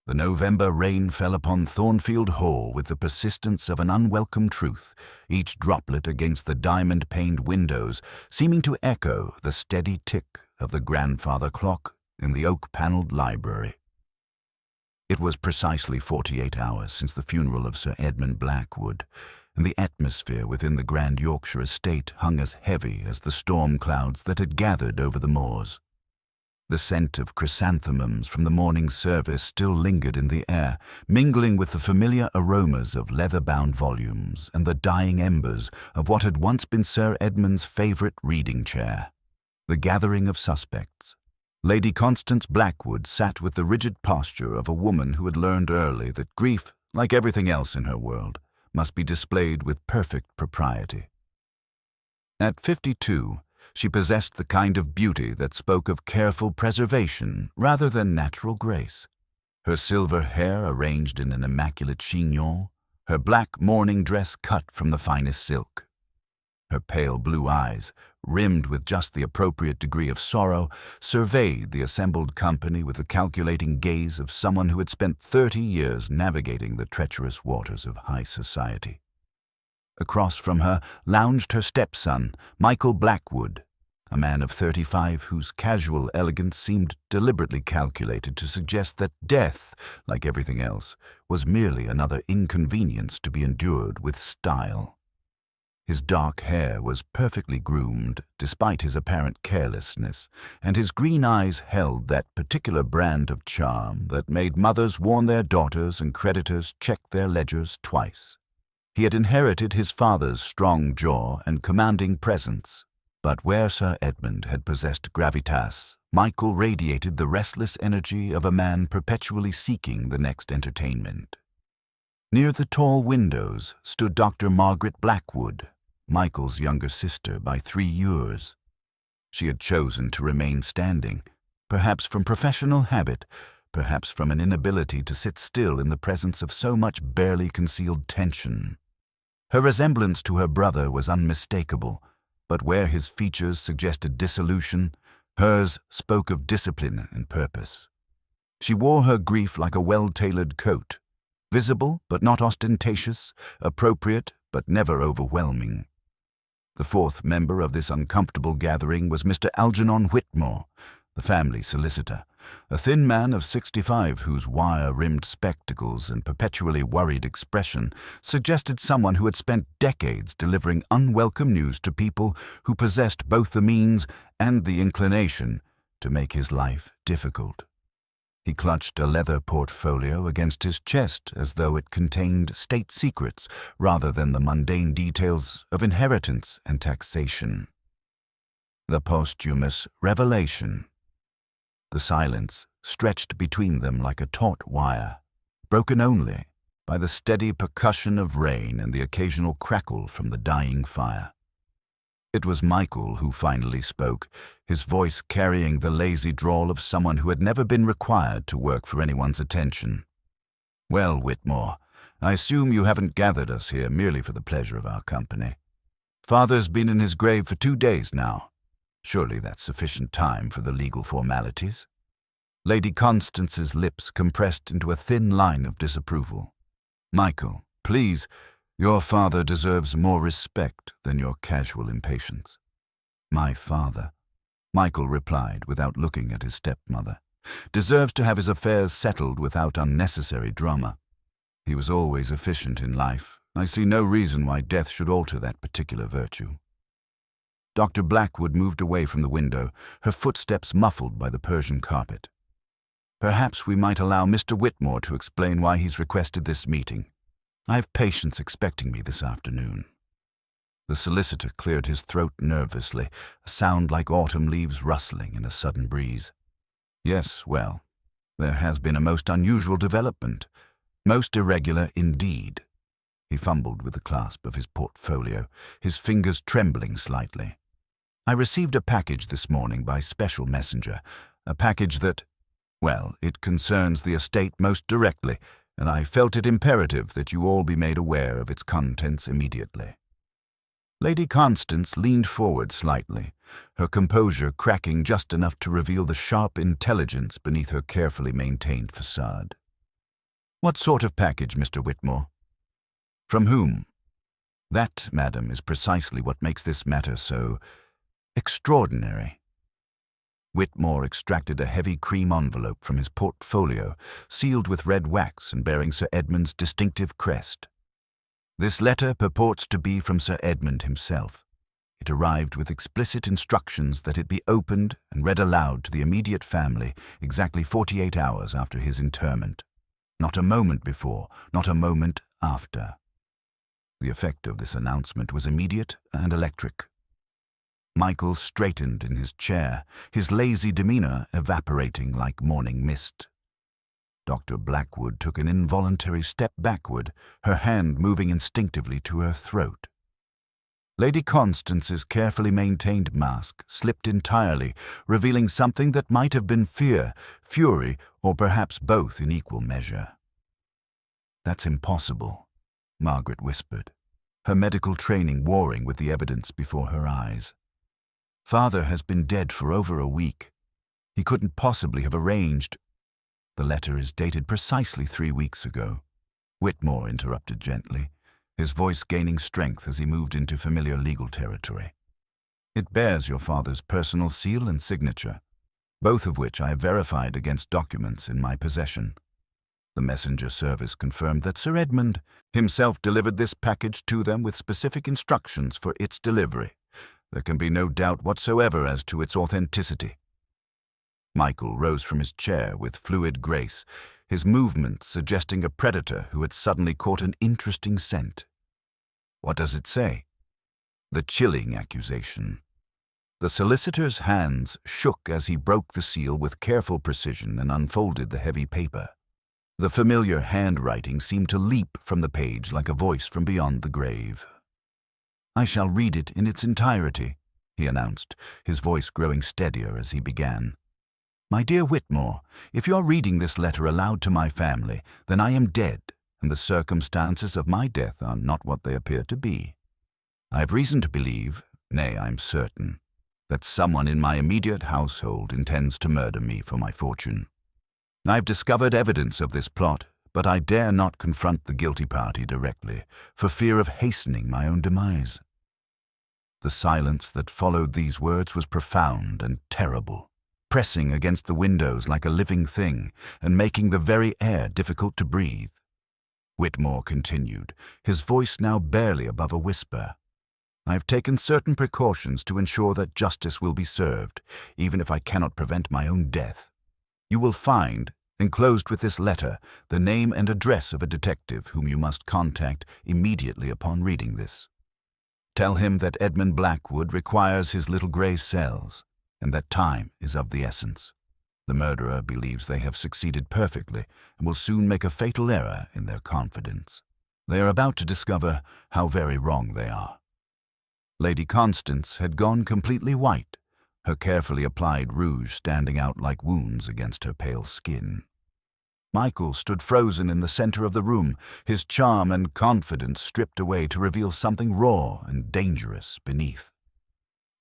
The November rain fell upon Thornfield Hall with the persistence of an unwelcome truth, each droplet against the diamond-paned windows seeming to echo the steady tick of the grandfather clock in the oak-panelled library. It was precisely 48 hours since the funeral of Sir Edmund Blackwood, and the atmosphere within the Grand Yorkshire estate hung as heavy as the storm clouds that had gathered over the moors. The scent of chrysanthemums from the morning service still lingered in the air, mingling with the familiar aromas of leather-bound volumes and the dying embers of what had once been Sir Edmund's favourite reading chair. The gathering of suspects. Lady Constance Blackwood sat with the rigid posture of a woman who had learned early that grief, like everything else in her world, must be displayed with perfect propriety. At 52, she possessed the kind of beauty that spoke of careful preservation rather than natural grace. Her silver hair arranged in an immaculate chignon, her black mourning dress cut from the finest silk. Her pale blue eyes, rimmed with just the appropriate degree of sorrow, surveyed the assembled company with the calculating gaze of someone who had spent 30 years navigating the treacherous waters of high society. Across from her lounged her stepson, Michael Blackwood, a man of 35 whose casual elegance seemed deliberately calculated to suggest that death, like everything else, was merely another inconvenience to be endured with style. His dark hair was perfectly groomed, despite his apparent carelessness, and his green eyes held that particular brand of charm that made mothers warn their daughters and creditors check their ledgers twice. He had inherited his father's strong jaw and commanding presence, but where Sir Edmund had possessed gravitas, Michael radiated the restless energy of a man perpetually seeking the next entertainment. Near the tall windows stood Dr. Margaret Blackwood, Michael's younger sister by 3 years. She had chosen to remain standing, perhaps from professional habit, perhaps from an inability to sit still in the presence of so much barely concealed tension. Her resemblance to her brother was unmistakable, but where his features suggested dissolution, hers spoke of discipline and purpose. She wore her grief like a well-tailored coat, visible but not ostentatious, appropriate but never overwhelming. The fourth member of this uncomfortable gathering was Mr. Algernon Whitmore, the family solicitor, a thin man of 65 whose wire-rimmed spectacles and perpetually worried expression suggested someone who had spent decades delivering unwelcome news to people who possessed both the means and the inclination to make his life difficult. He clutched a leather portfolio against his chest as though it contained state secrets rather than the mundane details of inheritance and taxation. The posthumous revelation. The silence stretched between them like a taut wire, broken only by the steady percussion of rain and the occasional crackle from the dying fire. It was Michael who finally spoke, his voice carrying the lazy drawl of someone who had never been required to work for anyone's attention. "Well, Whitmore, I assume you haven't gathered us here merely for the pleasure of our company. Father's been in his grave for 2 days now. Surely that's sufficient time for the legal formalities." Lady Constance's lips compressed into a thin line of disapproval. "Michael, please, your father deserves more respect than your casual impatience." "My father," Michael replied without looking at his stepmother, "deserves to have his affairs settled without unnecessary drama. He was always efficient in life. I see no reason why death should alter that particular virtue." Dr. Blackwood moved away from the window, her footsteps muffled by the Persian carpet. "Perhaps we might allow Mr. Whitmore to explain why he's requested this meeting. I have patients expecting me this afternoon." The solicitor cleared his throat nervously, a sound like autumn leaves rustling in a sudden breeze. "Yes, well, there has been a most unusual development, most irregular indeed." He fumbled with the clasp of his portfolio, his fingers trembling slightly. "I received a package this morning by special messenger, a package that, well, it concerns the estate most directly, and I felt it imperative that you all be made aware of its contents immediately." Lady Constance leaned forward slightly, her composure cracking just enough to reveal the sharp intelligence beneath her carefully maintained facade. What sort of package, Mr. Whitmore? From whom? That, madam, is precisely what makes this matter so extraordinary. Whitmore extracted a heavy cream envelope from his portfolio, sealed with red wax and bearing Sir Edmund's distinctive crest. This letter purports to be from Sir Edmund himself. It arrived with explicit instructions that it be opened and read aloud to the immediate family exactly 48 hours after his interment. Not a moment before, not a moment after. The effect of this announcement was immediate and electric. Michael straightened in his chair, his lazy demeanor evaporating like morning mist. Dr. Blackwood took an involuntary step backward, her hand moving instinctively to her throat. Lady Constance's carefully maintained mask slipped entirely, revealing something that might have been fear, fury, or perhaps both in equal measure. "That's impossible," Margaret whispered, her medical training warring with the evidence before her eyes. "Father has been dead for over a week. He couldn't possibly have arranged—" "The letter is dated precisely 3 weeks ago," Whitmore interrupted gently, his voice gaining strength as he moved into familiar legal territory. "It bears your father's personal seal and signature, both of which I have verified against documents in my possession. The messenger service confirmed that Sir Edmund himself delivered this package to them with specific instructions for its delivery. There can be no doubt whatsoever as to its authenticity." Michael rose from his chair with fluid grace, his movements suggesting a predator who had suddenly caught an interesting scent. "What does it say?" "The chilling accusation." The solicitor's hands shook as he broke the seal with careful precision and unfolded the heavy paper. The familiar handwriting seemed to leap from the page like a voice from beyond the grave. "I shall read it in its entirety," he announced, his voice growing steadier as he began. "My dear Whitmore, if you're reading this letter aloud to my family, then I am dead, and the circumstances of my death are not what they appear to be. I have reason to believe, nay, I am certain, that someone in my immediate household intends to murder me for my fortune. I have discovered evidence of this plot, but I dare not confront the guilty party directly, for fear of hastening my own demise." The silence that followed these words was profound and terrible, pressing against the windows like a living thing and making the very air difficult to breathe. Whitmore continued, his voice now barely above a whisper. "I have taken certain precautions to ensure that justice will be served, even if I cannot prevent my own death. You will find, enclosed with this letter, the name and address of a detective whom you must contact immediately upon reading this. Tell him that Edmund Blackwood requires his little grey cells, and that time is of the essence. The murderer believes they have succeeded perfectly and will soon make a fatal error in their confidence. They are about to discover how very wrong they are." Lady Constance had gone completely white, her carefully applied rouge standing out like wounds against her pale skin. Michael stood frozen in the center of the room, his charm and confidence stripped away to reveal something raw and dangerous beneath.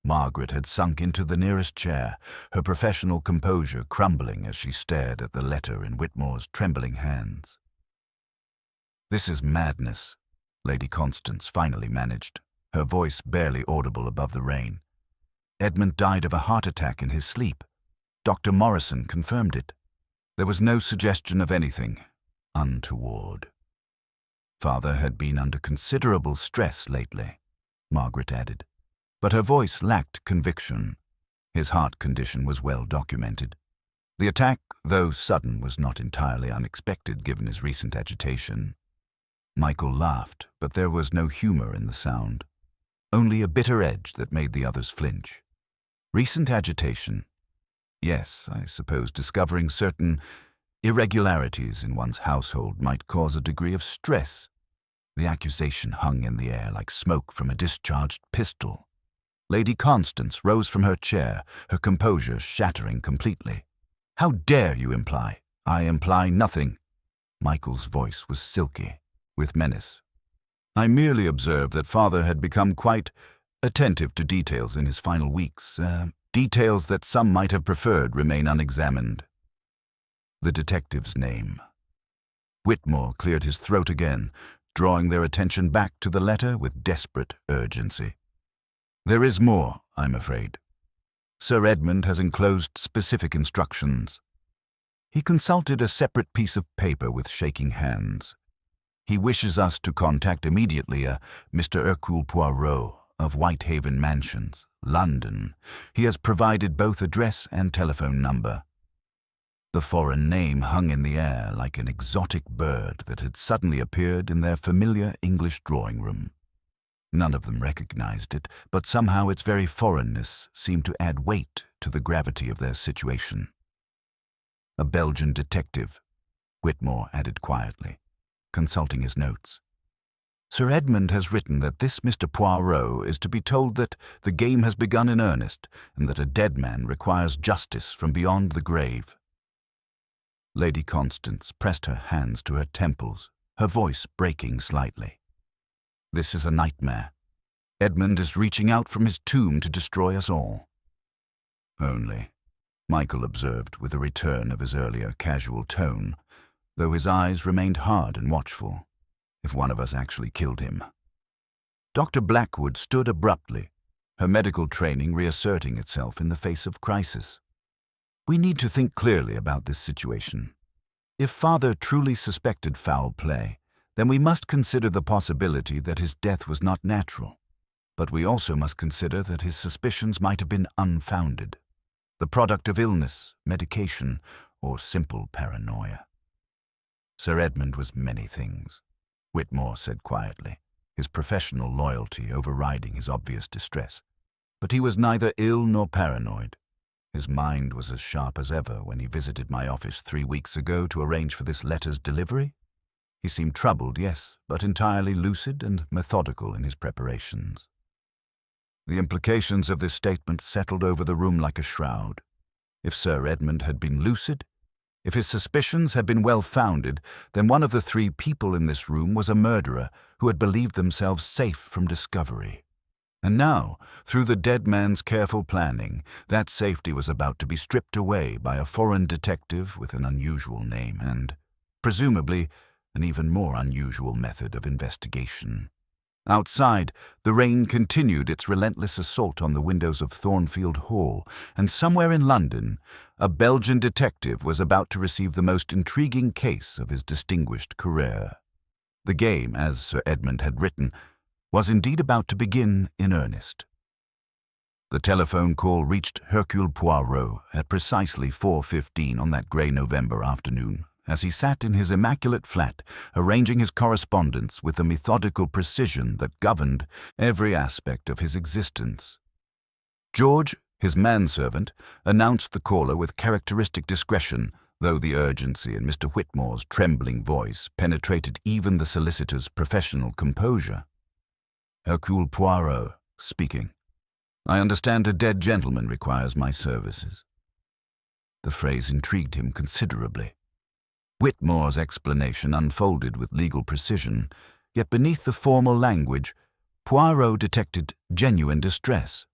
Margaret had sunk into the nearest chair, her professional composure crumbling as she stared at the letter in Whitmore's trembling hands. "This is madness," Lady Constance finally managed, her voice barely audible above the rain. "Edmund died of a heart attack in his sleep. Dr. Morrison confirmed it. There was no suggestion of anything untoward. Father had been under considerable stress lately," Margaret added, but her voice lacked conviction. His heart condition was well documented. The attack, though sudden, was not entirely unexpected given his recent agitation. Michael laughed, but there was no humor in the sound, only a bitter edge that made the others flinch. "Recent agitation? Yes, I suppose discovering certain irregularities in one's household might cause a degree of stress." The accusation hung in the air like smoke from a discharged pistol. Lady Constance rose from her chair, her composure shattering completely. "How dare you imply?" "I imply nothing." Michael's voice was silky, with menace. "I merely observed that Father had become quite attentive to details in his final weeks, details that some might have preferred remain unexamined." The detective's name. Whitmore cleared his throat again, drawing their attention back to the letter with desperate urgency. "There is more, I'm afraid. Sir Edmund has enclosed specific instructions." He consulted a separate piece of paper with shaking hands. "He wishes us to contact immediately a Mr. Hercule Poirot of Whitehaven Mansions, London. He has provided both address and telephone number." The foreign name hung in the air like an exotic bird that had suddenly appeared in their familiar English drawing room. None of them recognized it, but somehow its very foreignness seemed to add weight to the gravity of their situation. "A Belgian detective," Whitmore added quietly, consulting his notes. "Sir Edmund has written that this Mr. Poirot is to be told that the game has begun in earnest and that a dead man requires justice from beyond the grave." Lady Constance pressed her hands to her temples, her voice breaking slightly. "This is a nightmare. Edmund is reaching out from his tomb to destroy us all." "Only," Michael observed with a return of his earlier casual tone, though his eyes remained hard and watchful, "if one of us actually killed him." Dr. Blackwood stood abruptly, her medical training reasserting itself in the face of crisis. "We need to think clearly about this situation. If Father truly suspected foul play, then we must consider the possibility that his death was not natural. But we also must consider that his suspicions might have been unfounded, the product of illness, medication, or simple paranoia." "Sir Edmund was many things," Whitmore said quietly, his professional loyalty overriding his obvious distress. "But he was neither ill nor paranoid. His mind was as sharp as ever when he visited my office 3 weeks ago to arrange for this letter's delivery. He seemed troubled, yes, but entirely lucid and methodical in his preparations." The implications of this statement settled over the room like a shroud. If Sir Edmund had been lucid, if his suspicions had been well-founded, then one of the 3 people in this room was a murderer who had believed themselves safe from discovery. And now, through the dead man's careful planning, that safety was about to be stripped away by a foreign detective with an unusual name and, presumably, an even more unusual method of investigation. Outside, the rain continued its relentless assault on the windows of Thornfield Hall, and somewhere in London, a Belgian detective was about to receive the most intriguing case of his distinguished career. The game, as Sir Edmund had written, was indeed about to begin in earnest. The telephone call reached Hercule Poirot at precisely 4:15 on that grey November afternoon, as he sat in his immaculate flat, arranging his correspondence with the methodical precision that governed every aspect of his existence. George, his manservant, announced the caller with characteristic discretion, though the urgency in Mr. Whitmore's trembling voice penetrated even the solicitor's professional composure. "Hercule Poirot, speaking. I understand a dead gentleman requires my services." The phrase intrigued him considerably. Whitmore's explanation unfolded with legal precision, yet beneath the formal language, Poirot detected genuine distress.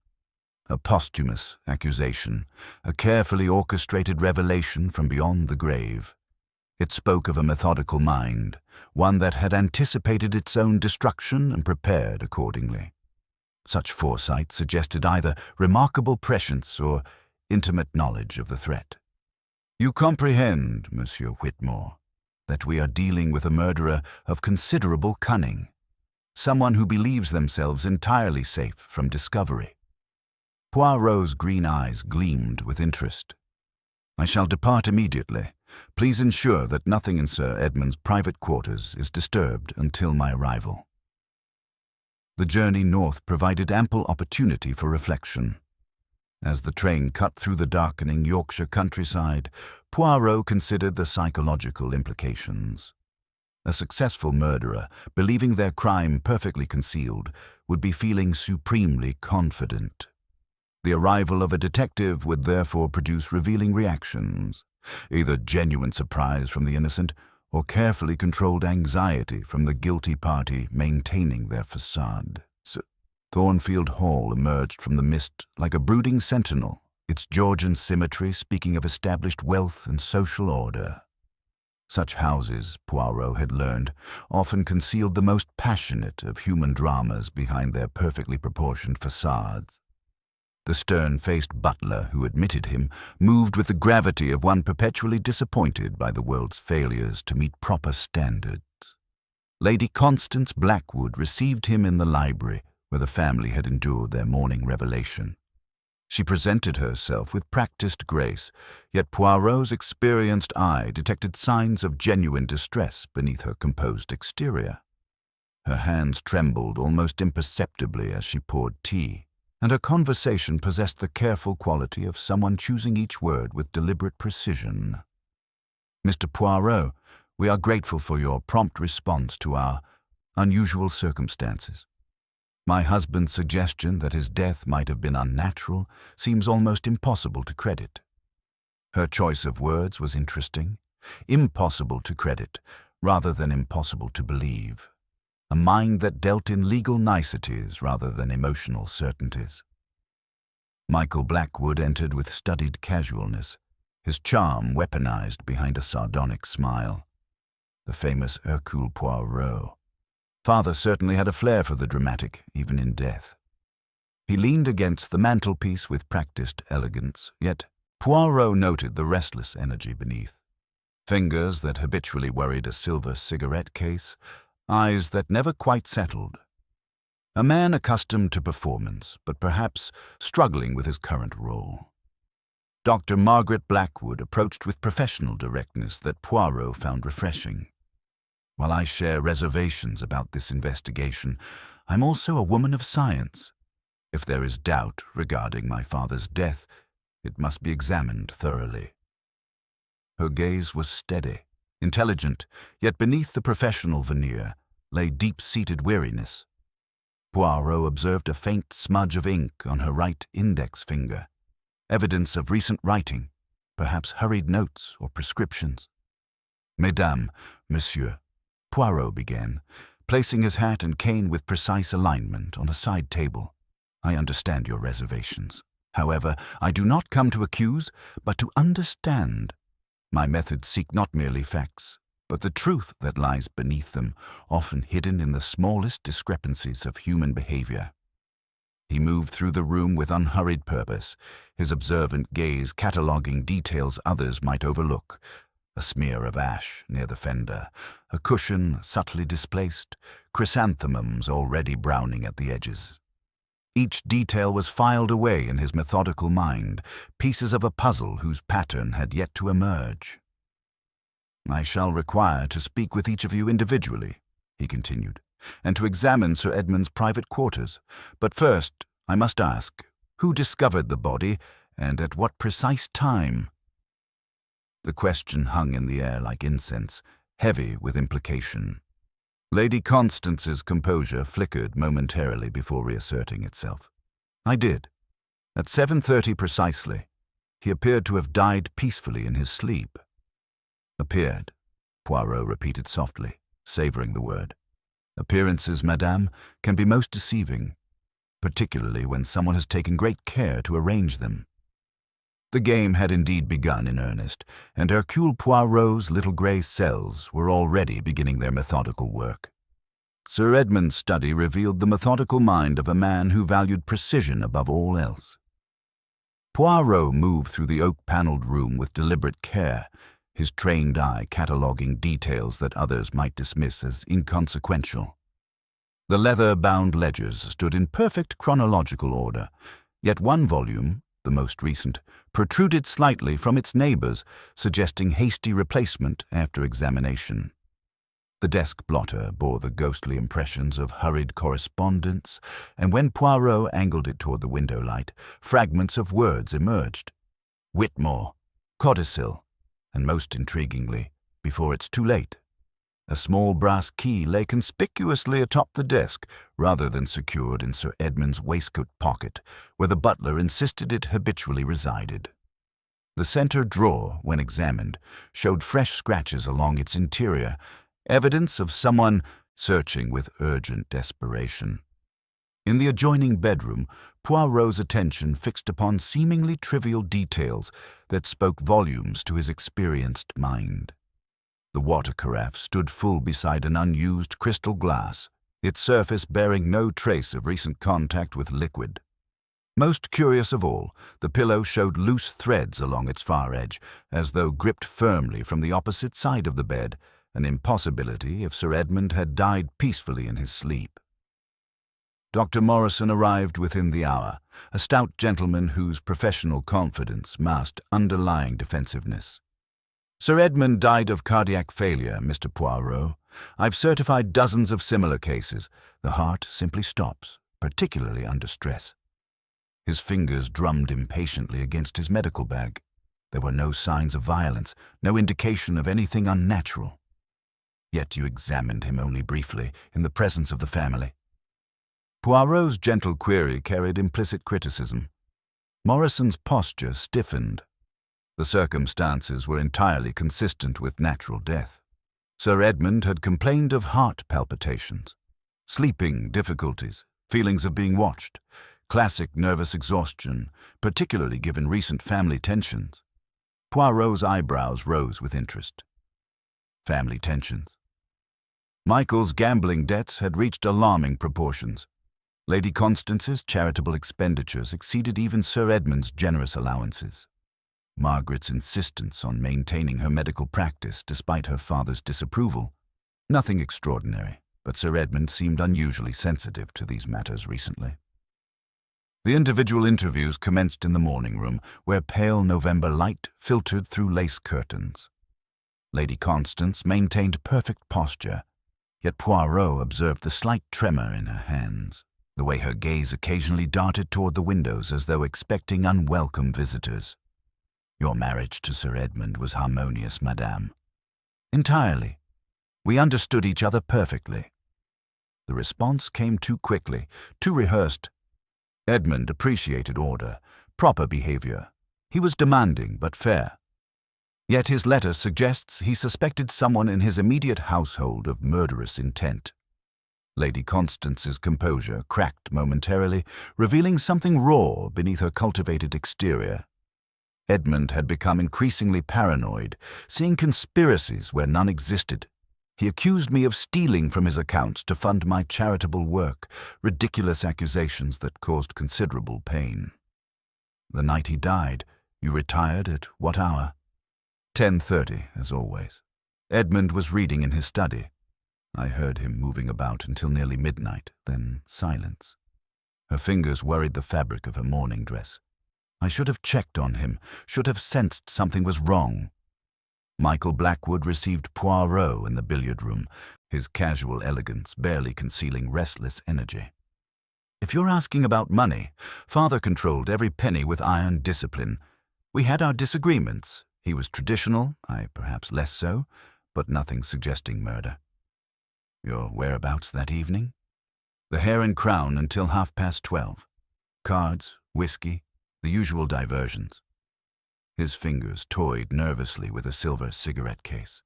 A posthumous accusation, a carefully orchestrated revelation from beyond the grave. It spoke of a methodical mind, one that had anticipated its own destruction and prepared accordingly. Such foresight suggested either remarkable prescience or intimate knowledge of the threat. "You comprehend, Monsieur Whitmore, that we are dealing with a murderer of considerable cunning, someone who believes themselves entirely safe from discovery." Poirot's green eyes gleamed with interest. "I shall depart immediately. Please ensure that nothing in Sir Edmund's private quarters is disturbed until my arrival." The journey north provided ample opportunity for reflection. As the train cut through the darkening Yorkshire countryside, Poirot considered the psychological implications. A successful murderer, believing their crime perfectly concealed, would be feeling supremely confident. The arrival of a detective would therefore produce revealing reactions, either genuine surprise from the innocent or carefully controlled anxiety from the guilty party maintaining their facade. Thornfield Hall emerged from the mist like a brooding sentinel, its Georgian symmetry speaking of established wealth and social order. Such houses, Poirot had learned, often concealed the most passionate of human dramas behind their perfectly proportioned facades. The stern-faced butler who admitted him moved with the gravity of one perpetually disappointed by the world's failures to meet proper standards. Lady Constance Blackwood received him in the library, where the family had endured their morning revelation. She presented herself with practiced grace, yet Poirot's experienced eye detected signs of genuine distress beneath her composed exterior. Her hands trembled almost imperceptibly as she poured tea, and her conversation possessed the careful quality of someone choosing each word with deliberate precision. "Mr. Poirot, we are grateful for your prompt response to our unusual circumstances. My husband's suggestion that his death might have been unnatural seems almost impossible to credit." Her choice of words was interesting. Impossible to credit, rather than impossible to believe. A mind that dealt in legal niceties rather than emotional certainties. Michael Blackwood entered with studied casualness, his charm weaponized behind a sardonic smile. The famous Hercule Poirot. Father certainly had a flair for the dramatic, even in death. He leaned against the mantelpiece with practiced elegance, yet Poirot noted the restless energy beneath. Fingers that habitually worried a silver cigarette case, eyes that never quite settled. A man accustomed to performance, but perhaps struggling with his current role. Dr. Margaret Blackwood approached with professional directness that Poirot found refreshing. "While I share reservations about this investigation, I'm also a woman of science. If there is doubt regarding my father's death, it must be examined thoroughly." Her gaze was steady, intelligent, yet beneath the professional veneer lay deep-seated weariness. Poirot observed a faint smudge of ink on her right index finger, evidence of recent writing, perhaps hurried notes or prescriptions. "Mesdames, Monsieur," Poirot began, placing his hat and cane with precise alignment on a side table. "I understand your reservations. However, I do not come to accuse, but to understand. My methods seek not merely facts, but the truth that lies beneath them, often hidden in the smallest discrepancies of human behavior." He moved through the room with unhurried purpose, his observant gaze cataloguing details others might overlook. A smear of ash near the fender, a cushion subtly displaced, chrysanthemums already browning at the edges. Each detail was filed away in his methodical mind, pieces of a puzzle whose pattern had yet to emerge. "I shall require to speak with each of you individually," he continued, "and to examine Sir Edmund's private quarters. But first, I must ask, who discovered the body, and at what precise time?" The question hung in the air like incense, heavy with implication. Lady Constance's composure flickered momentarily before reasserting itself. "I did. At 7:30 precisely. He appeared to have died peacefully in his sleep." "Appeared," Poirot repeated softly, savoring the word. "Appearances, madame, can be most deceiving, particularly when someone has taken great care to arrange them." The game had indeed begun in earnest, and Hercule Poirot's little grey cells were already beginning their methodical work. Sir Edmund's study revealed the methodical mind of a man who valued precision above all else. Poirot moved through the oak-panelled room with deliberate care, his trained eye cataloguing details that others might dismiss as inconsequential. The leather-bound ledgers stood in perfect chronological order, yet one volume, the most recent, protruded slightly from its neighbors, suggesting hasty replacement after examination. The desk blotter bore the ghostly impressions of hurried correspondence, and when Poirot angled it toward the window light, fragments of words emerged. Whitmore, codicil, and most intriguingly, before it's too late. A small brass key lay conspicuously atop the desk, rather than secured in Sir Edmund's waistcoat pocket, where the butler insisted it habitually resided. The center drawer, when examined, showed fresh scratches along its interior, evidence of someone searching with urgent desperation. In the adjoining bedroom, Poirot's attention fixed upon seemingly trivial details that spoke volumes to his experienced mind. The water carafe stood full beside an unused crystal glass, its surface bearing no trace of recent contact with liquid. Most curious of all, the pillow showed loose threads along its far edge, as though gripped firmly from the opposite side of the bed, an impossibility if Sir Edmund had died peacefully in his sleep. Dr. Morrison arrived within the hour, a stout gentleman whose professional confidence masked underlying defensiveness. "Sir Edmund died of cardiac failure, Mr. Poirot. I've certified dozens of similar cases. The heart simply stops, particularly under stress." His fingers drummed impatiently against his medical bag. There were no signs of violence, no indication of anything unnatural. "Yet you examined him only briefly, in the presence of the family." Poirot's gentle query carried implicit criticism. Morrison's posture stiffened. The circumstances were entirely consistent with natural death. Sir Edmund had complained of heart palpitations, sleeping difficulties, feelings of being watched, classic nervous exhaustion, particularly given recent family tensions. Poirot's eyebrows rose with interest. Family tensions. Michael's gambling debts had reached alarming proportions. Lady Constance's charitable expenditures exceeded even Sir Edmund's generous allowances. Margaret's insistence on maintaining her medical practice despite her father's disapproval. Nothing extraordinary, but Sir Edmund seemed unusually sensitive to these matters recently. The individual interviews commenced in the morning room, where pale November light filtered through lace curtains. Lady Constance maintained perfect posture, yet Poirot observed the slight tremor in her hands, the way her gaze occasionally darted toward the windows as though expecting unwelcome visitors. "Your marriage to Sir Edmund was harmonious, madame." "Entirely. We understood each other perfectly." The response came too quickly, too rehearsed. Edmund appreciated order, proper behavior. He was demanding but fair. Yet his letter suggests he suspected someone in his immediate household of murderous intent. Lady Constance's composure cracked momentarily, revealing something raw beneath her cultivated exterior. Edmund had become increasingly paranoid, seeing conspiracies where none existed. He accused me of stealing from his accounts to fund my charitable work, ridiculous accusations that caused considerable pain. "The night he died, you retired at what hour?" 10:30, as always. Edmund was reading in his study. I heard him moving about until nearly midnight, then silence. Her fingers worried the fabric of her morning dress. I should have checked on him, should have sensed something was wrong. Michael Blackwood received Poirot in the billiard room, his casual elegance barely concealing restless energy. "If you're asking about money, Father controlled every penny with iron discipline. We had our disagreements. He was traditional, I perhaps less so, but nothing suggesting murder." "Your whereabouts that evening?" "The Hare and Crown until 12:30. Cards, whiskey, the usual diversions." His fingers toyed nervously with a silver cigarette case.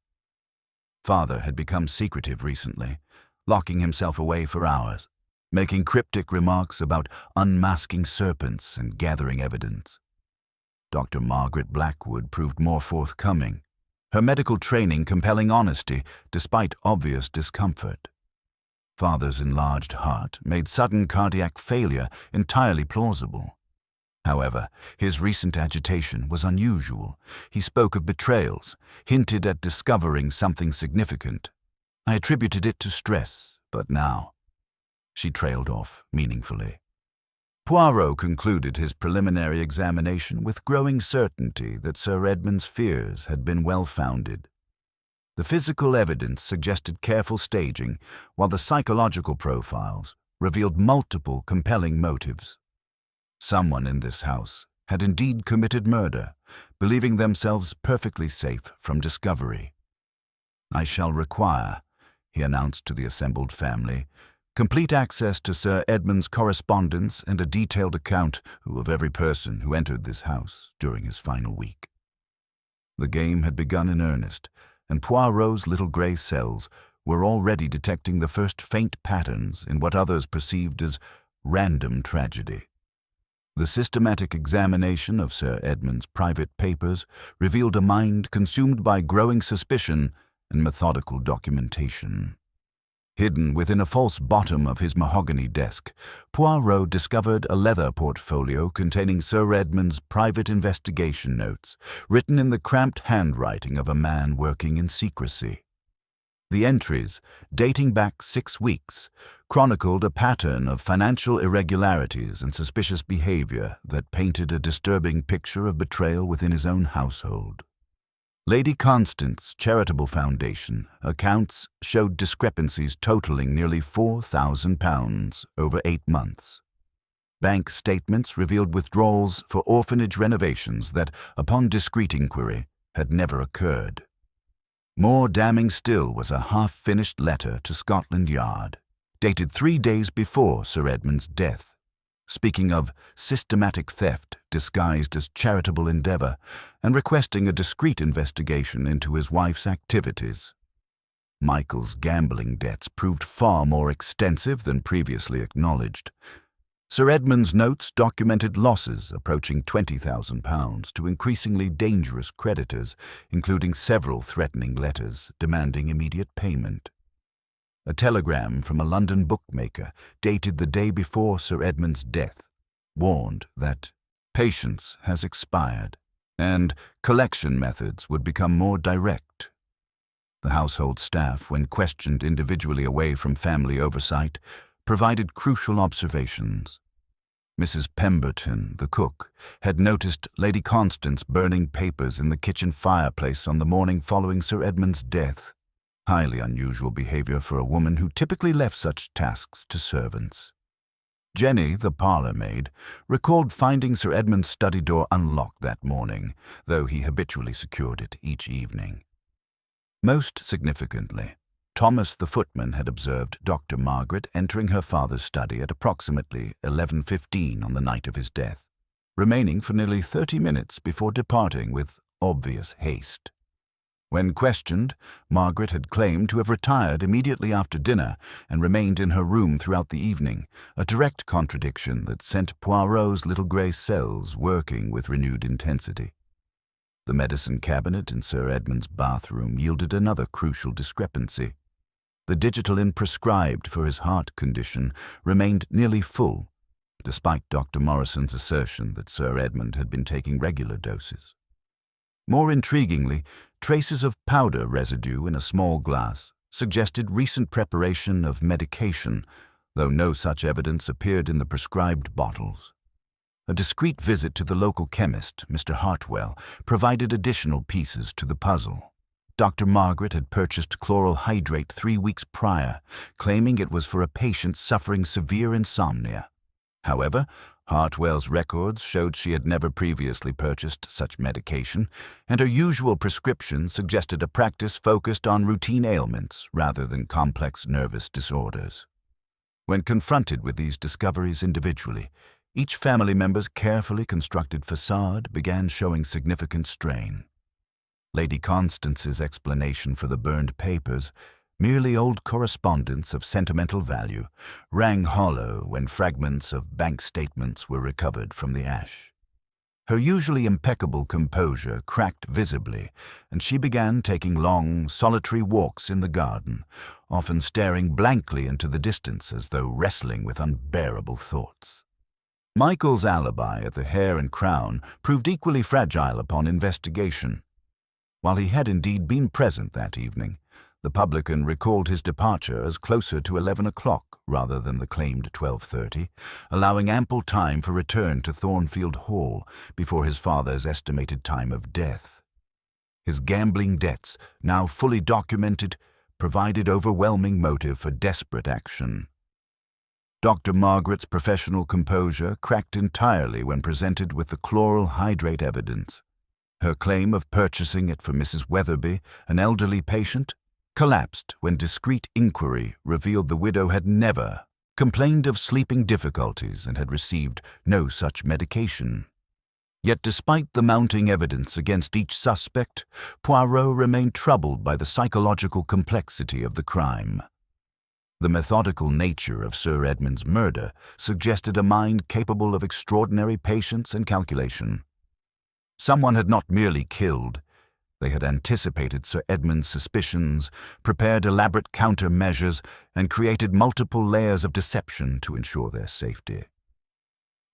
Father had become secretive recently, locking himself away for hours, making cryptic remarks about unmasking serpents and gathering evidence. Dr. Margaret Blackwood proved more forthcoming, her medical training compelling honesty despite obvious discomfort. Father's enlarged heart made sudden cardiac failure entirely plausible. However, his recent agitation was unusual. He spoke of betrayals, hinted at discovering something significant. I attributed it to stress, but now... She trailed off meaningfully. Poirot concluded his preliminary examination with growing certainty that Sir Edmund's fears had been well-founded. The physical evidence suggested careful staging, while the psychological profiles revealed multiple compelling motives. Someone in this house had indeed committed murder, believing themselves perfectly safe from discovery. "I shall require," he announced to the assembled family, "complete access to Sir Edmund's correspondence and a detailed account of every person who entered this house during his final week." The game had begun in earnest, and Poirot's little grey cells were already detecting the first faint patterns in what others perceived as random tragedy. The systematic examination of Sir Edmund's private papers revealed a mind consumed by growing suspicion and methodical documentation. Hidden within a false bottom of his mahogany desk, Poirot discovered a leather portfolio containing Sir Edmund's private investigation notes, written in the cramped handwriting of a man working in secrecy. The entries, dating back 6 weeks, chronicled a pattern of financial irregularities and suspicious behavior that painted a disturbing picture of betrayal within his own household. Lady Constance's charitable foundation accounts showed discrepancies totaling nearly £4,000 over 8 months. Bank statements revealed withdrawals for orphanage renovations that, upon discreet inquiry, had never occurred. More damning still was a half-finished letter to Scotland Yard, dated 3 days before Sir Edmund's death, speaking of systematic theft disguised as charitable endeavour and requesting a discreet investigation into his wife's activities. Michael's gambling debts proved far more extensive than previously acknowledged. Sir Edmund's notes documented losses approaching £20,000 to increasingly dangerous creditors, including several threatening letters demanding immediate payment. A telegram from a London bookmaker, dated the day before Sir Edmund's death, warned that patience has expired and collection methods would become more direct. The household staff, when questioned individually away from family oversight, provided crucial observations. Mrs. Pemberton, the cook, had noticed Lady Constance burning papers in the kitchen fireplace on the morning following Sir Edmund's death. Highly unusual behavior for a woman who typically left such tasks to servants. Jenny, the parlour maid, recalled finding Sir Edmund's study door unlocked that morning, though he habitually secured it each evening. Most significantly, Thomas the footman had observed Dr. Margaret entering her father's study at approximately 11:15 on the night of his death, remaining for nearly 30 minutes before departing with obvious haste. When questioned, Margaret had claimed to have retired immediately after dinner and remained in her room throughout the evening, a direct contradiction that sent Poirot's little grey cells working with renewed intensity. The medicine cabinet in Sir Edmund's bathroom yielded another crucial discrepancy. The digitalin prescribed for his heart condition remained nearly full, despite Dr. Morrison's assertion that Sir Edmund had been taking regular doses. More intriguingly, traces of powder residue in a small glass suggested recent preparation of medication, though no such evidence appeared in the prescribed bottles. A discreet visit to the local chemist, Mr. Hartwell, provided additional pieces to the puzzle. Dr. Margaret had purchased chloral hydrate 3 weeks prior, claiming it was for a patient suffering severe insomnia. However, Hartwell's records showed she had never previously purchased such medication, and her usual prescription suggested a practice focused on routine ailments rather than complex nervous disorders. When confronted with these discoveries individually, each family member's carefully constructed facade began showing significant strain. Lady Constance's explanation for the burned papers, merely old correspondence of sentimental value, rang hollow when fragments of bank statements were recovered from the ash. Her usually impeccable composure cracked visibly, and she began taking long, solitary walks in the garden, often staring blankly into the distance as though wrestling with unbearable thoughts. Michael's alibi at the Hare and Crown proved equally fragile upon investigation. While he had indeed been present that evening, the publican recalled his departure as closer to 11 o'clock rather than the claimed 12:30, allowing ample time for return to Thornfield Hall before his father's estimated time of death. His gambling debts, now fully documented, provided overwhelming motive for desperate action. Dr. Margaret's professional composure cracked entirely when presented with the chloral hydrate evidence. Her claim of purchasing it for Mrs. Weatherby, an elderly patient, collapsed when discreet inquiry revealed the widow had never complained of sleeping difficulties and had received no such medication. Yet despite the mounting evidence against each suspect, Poirot remained troubled by the psychological complexity of the crime. The methodical nature of Sir Edmund's murder suggested a mind capable of extraordinary patience and calculation. Someone had not merely killed, They had anticipated Sir Edmund's suspicions, prepared elaborate countermeasures, and created multiple layers of deception to ensure their safety.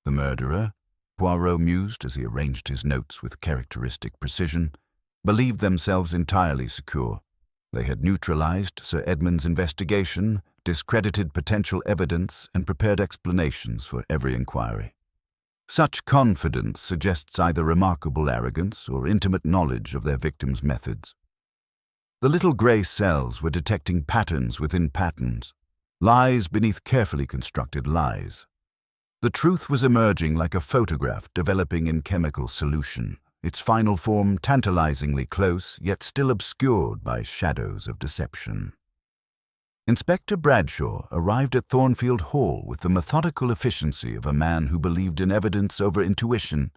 The murderer, Poirot mused as he arranged his notes with characteristic precision, believed themselves entirely secure. They had neutralized Sir Edmund's investigation, discredited potential evidence, and prepared explanations for every inquiry. Such confidence suggests either remarkable arrogance or intimate knowledge of their victim's methods. The little grey cells were detecting patterns within patterns, lies beneath carefully constructed lies. The truth was emerging like a photograph developing in chemical solution, its final form tantalizingly close, yet still obscured by shadows of deception. Inspector Bradshaw arrived at Thornfield Hall with the methodical efficiency of a man who believed in evidence over intuition,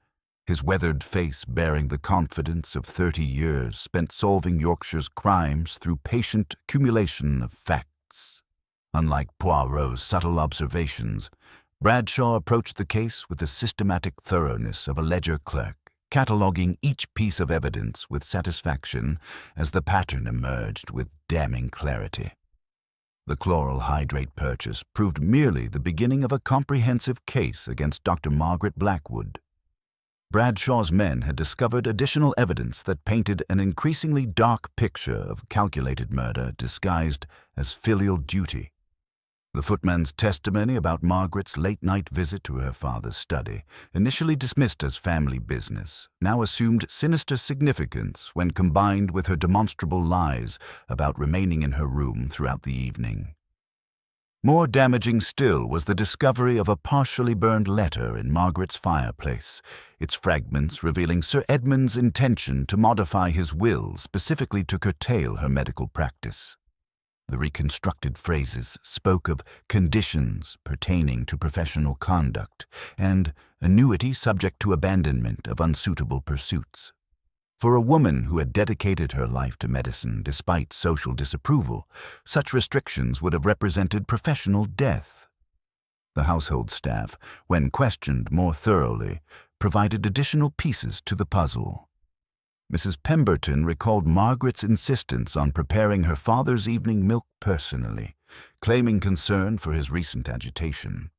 his weathered face bearing the confidence of 30 years spent solving Yorkshire's crimes through patient accumulation of facts. Unlike Poirot's subtle observations, Bradshaw approached the case with the systematic thoroughness of a ledger clerk, cataloguing each piece of evidence with satisfaction as the pattern emerged with damning clarity. The chloral hydrate purchase proved merely the beginning of a comprehensive case against Dr. Margaret Blackwood. Bradshaw's men had discovered additional evidence that painted an increasingly dark picture of calculated murder disguised as filial duty. The footman's testimony about Margaret's late-night visit to her father's study, initially dismissed as family business, now assumed sinister significance when combined with her demonstrable lies about remaining in her room throughout the evening. More damaging still was the discovery of a partially burned letter in Margaret's fireplace, its fragments revealing Sir Edmund's intention to modify his will specifically to curtail her medical practice. The reconstructed phrases spoke of conditions pertaining to professional conduct and annuity subject to abandonment of unsuitable pursuits. For a woman who had dedicated her life to medicine despite social disapproval, such restrictions would have represented professional death. The household staff, when questioned more thoroughly, provided additional pieces to the puzzle. Mrs. Pemberton recalled Margaret's insistence on preparing her father's evening milk personally, claiming concern for his recent agitation.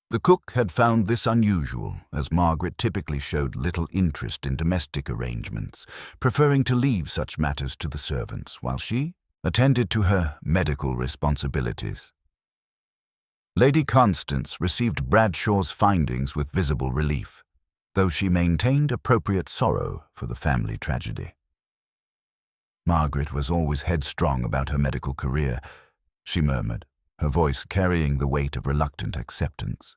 The cook had found this unusual, as Margaret typically showed little interest in domestic arrangements, preferring to leave such matters to the servants, while she attended to her medical responsibilities. Lady Constance received Bradshaw's findings with visible relief, though she maintained appropriate sorrow for the family tragedy. Margaret was always headstrong about her medical career, she murmured, her voice carrying the weight of reluctant acceptance.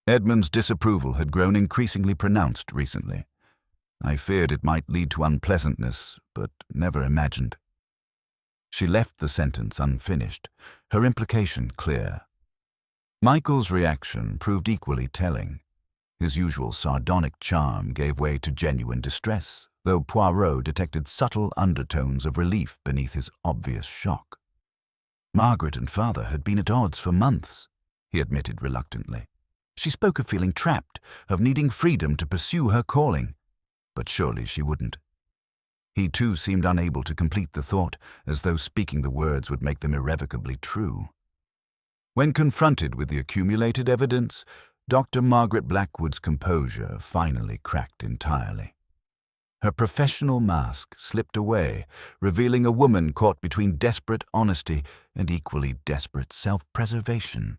Edmund's disapproval had grown increasingly pronounced recently. I feared it might lead to unpleasantness, but never imagined. She left the sentence unfinished, her implication clear. Michael's reaction proved equally telling. His usual sardonic charm gave way to genuine distress, though Poirot detected subtle undertones of relief beneath his obvious shock. Margaret and father had been at odds for months, he admitted reluctantly. She spoke of feeling trapped, of needing freedom to pursue her calling, but surely she wouldn't. He too seemed unable to complete the thought, as though speaking the words would make them irrevocably true. When confronted with the accumulated evidence, Dr. Margaret Blackwood's composure finally cracked entirely. Her professional mask slipped away, revealing a woman caught between desperate honesty and equally desperate self-preservation.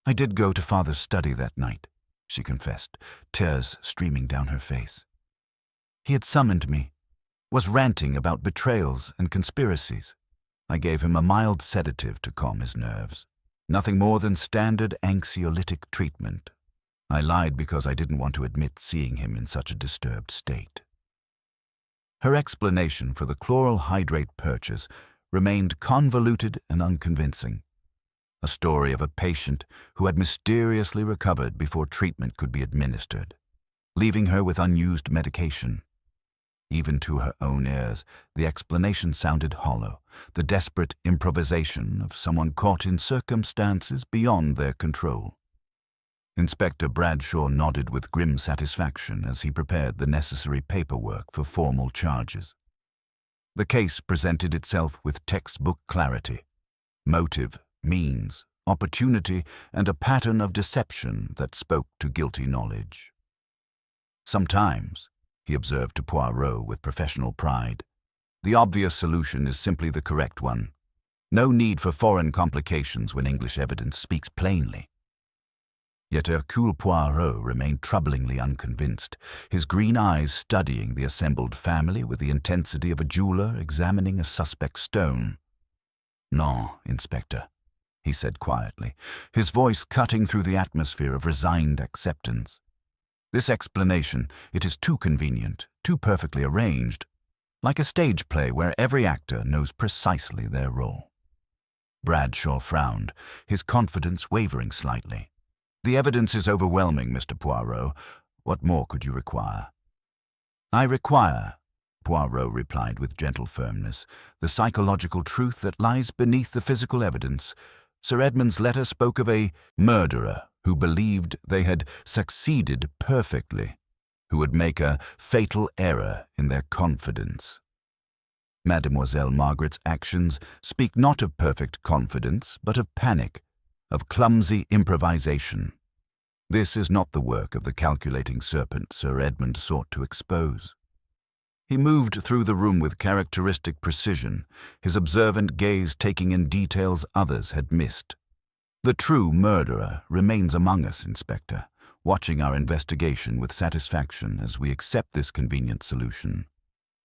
"I did go to Father's study that night," she confessed, tears streaming down her face. "He had summoned me, was ranting about betrayals and conspiracies. I gave him a mild sedative to calm his nerves. Nothing more than standard anxiolytic treatment. I lied because I didn't want to admit seeing him in such a disturbed state." Her explanation for the chloral hydrate purchase remained convoluted and unconvincing. A story of a patient who had mysteriously recovered before treatment could be administered, leaving her with unused medication. Even to her own ears, the explanation sounded hollow, the desperate improvisation of someone caught in circumstances beyond their control. Inspector Bradshaw nodded with grim satisfaction as he prepared the necessary paperwork for formal charges. The case presented itself with textbook clarity. Motive, means, opportunity, and a pattern of deception that spoke to guilty knowledge. Sometimes, he observed to Poirot with professional pride, the obvious solution is simply the correct one. No need for foreign complications when English evidence speaks plainly. Yet Hercule Poirot remained troublingly unconvinced, his green eyes studying the assembled family with the intensity of a jeweler examining a suspect stone. "Non, Inspector," he said quietly, his voice cutting through the atmosphere of resigned acceptance. "This explanation, it is too convenient, too perfectly arranged, like a stage play where every actor knows precisely their role." Bradshaw frowned, his confidence wavering slightly. "The evidence is overwhelming, Mr. Poirot. What more could you require?" "I require," Poirot replied with gentle firmness, "the psychological truth that lies beneath the physical evidence. Sir Edmund's letter spoke of a murderer who believed they had succeeded perfectly, who would make a fatal error in their confidence. Mademoiselle Margaret's actions speak not of perfect confidence, but of panic, of clumsy improvisation. This is not the work of the calculating serpent Sir Edmund sought to expose." He moved through the room with characteristic precision, his observant gaze taking in details others had missed. "The true murderer remains among us, Inspector, watching our investigation with satisfaction as we accept this convenient solution.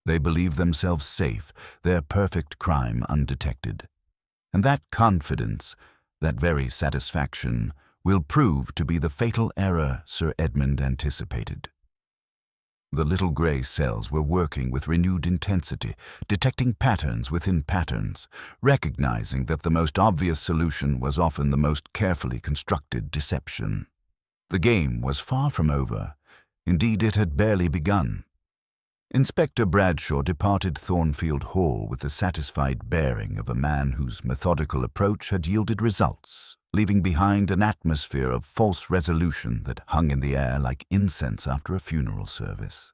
They believe themselves safe, their perfect crime undetected. And that confidence, that very satisfaction, will prove to be the fatal error Sir Edmund anticipated." The little grey cells were working with renewed intensity, detecting patterns within patterns, recognizing that the most obvious solution was often the most carefully constructed deception. The game was far from over. Indeed, it had barely begun. Inspector Bradshaw departed Thornfield Hall with the satisfied bearing of a man whose methodical approach had yielded results, leaving behind an atmosphere of false resolution that hung in the air like incense after a funeral service.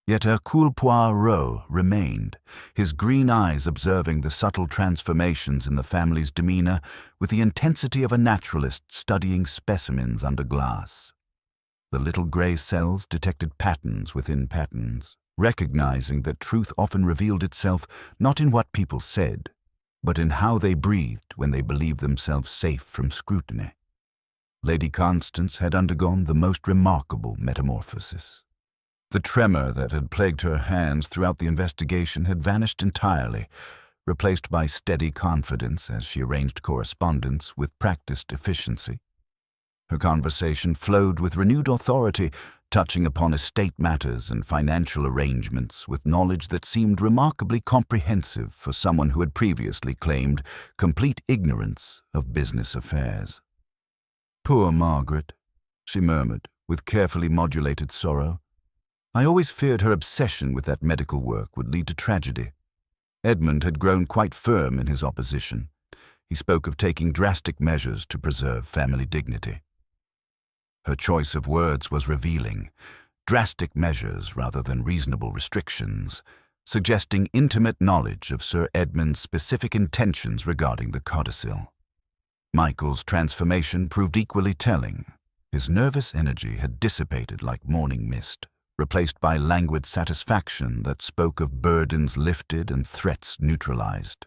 Yet Hercule Poirot remained, his green eyes observing the subtle transformations in the family's demeanor with the intensity of a naturalist studying specimens under glass. The little grey cells detected patterns within patterns, recognizing that truth often revealed itself not in what people said, but in how they breathed when they believed themselves safe from scrutiny. Lady Constance had undergone the most remarkable metamorphosis. The tremor that had plagued her hands throughout the investigation had vanished entirely, replaced by steady confidence as she arranged correspondence with practiced efficiency. Her conversation flowed with renewed authority, touching upon estate matters and financial arrangements with knowledge that seemed remarkably comprehensive for someone who had previously claimed complete ignorance of business affairs. "Poor Margaret," she murmured with carefully modulated sorrow. "I always feared her obsession with that medical work would lead to tragedy." Edmund had grown quite firm in his opposition. He spoke of taking drastic measures to preserve family dignity. Her choice of words was revealing, drastic measures rather than reasonable restrictions, suggesting intimate knowledge of Sir Edmund's specific intentions regarding the codicil. Michael's transformation proved equally telling. His nervous energy had dissipated like morning mist, replaced by languid satisfaction that spoke of burdens lifted and threats neutralized.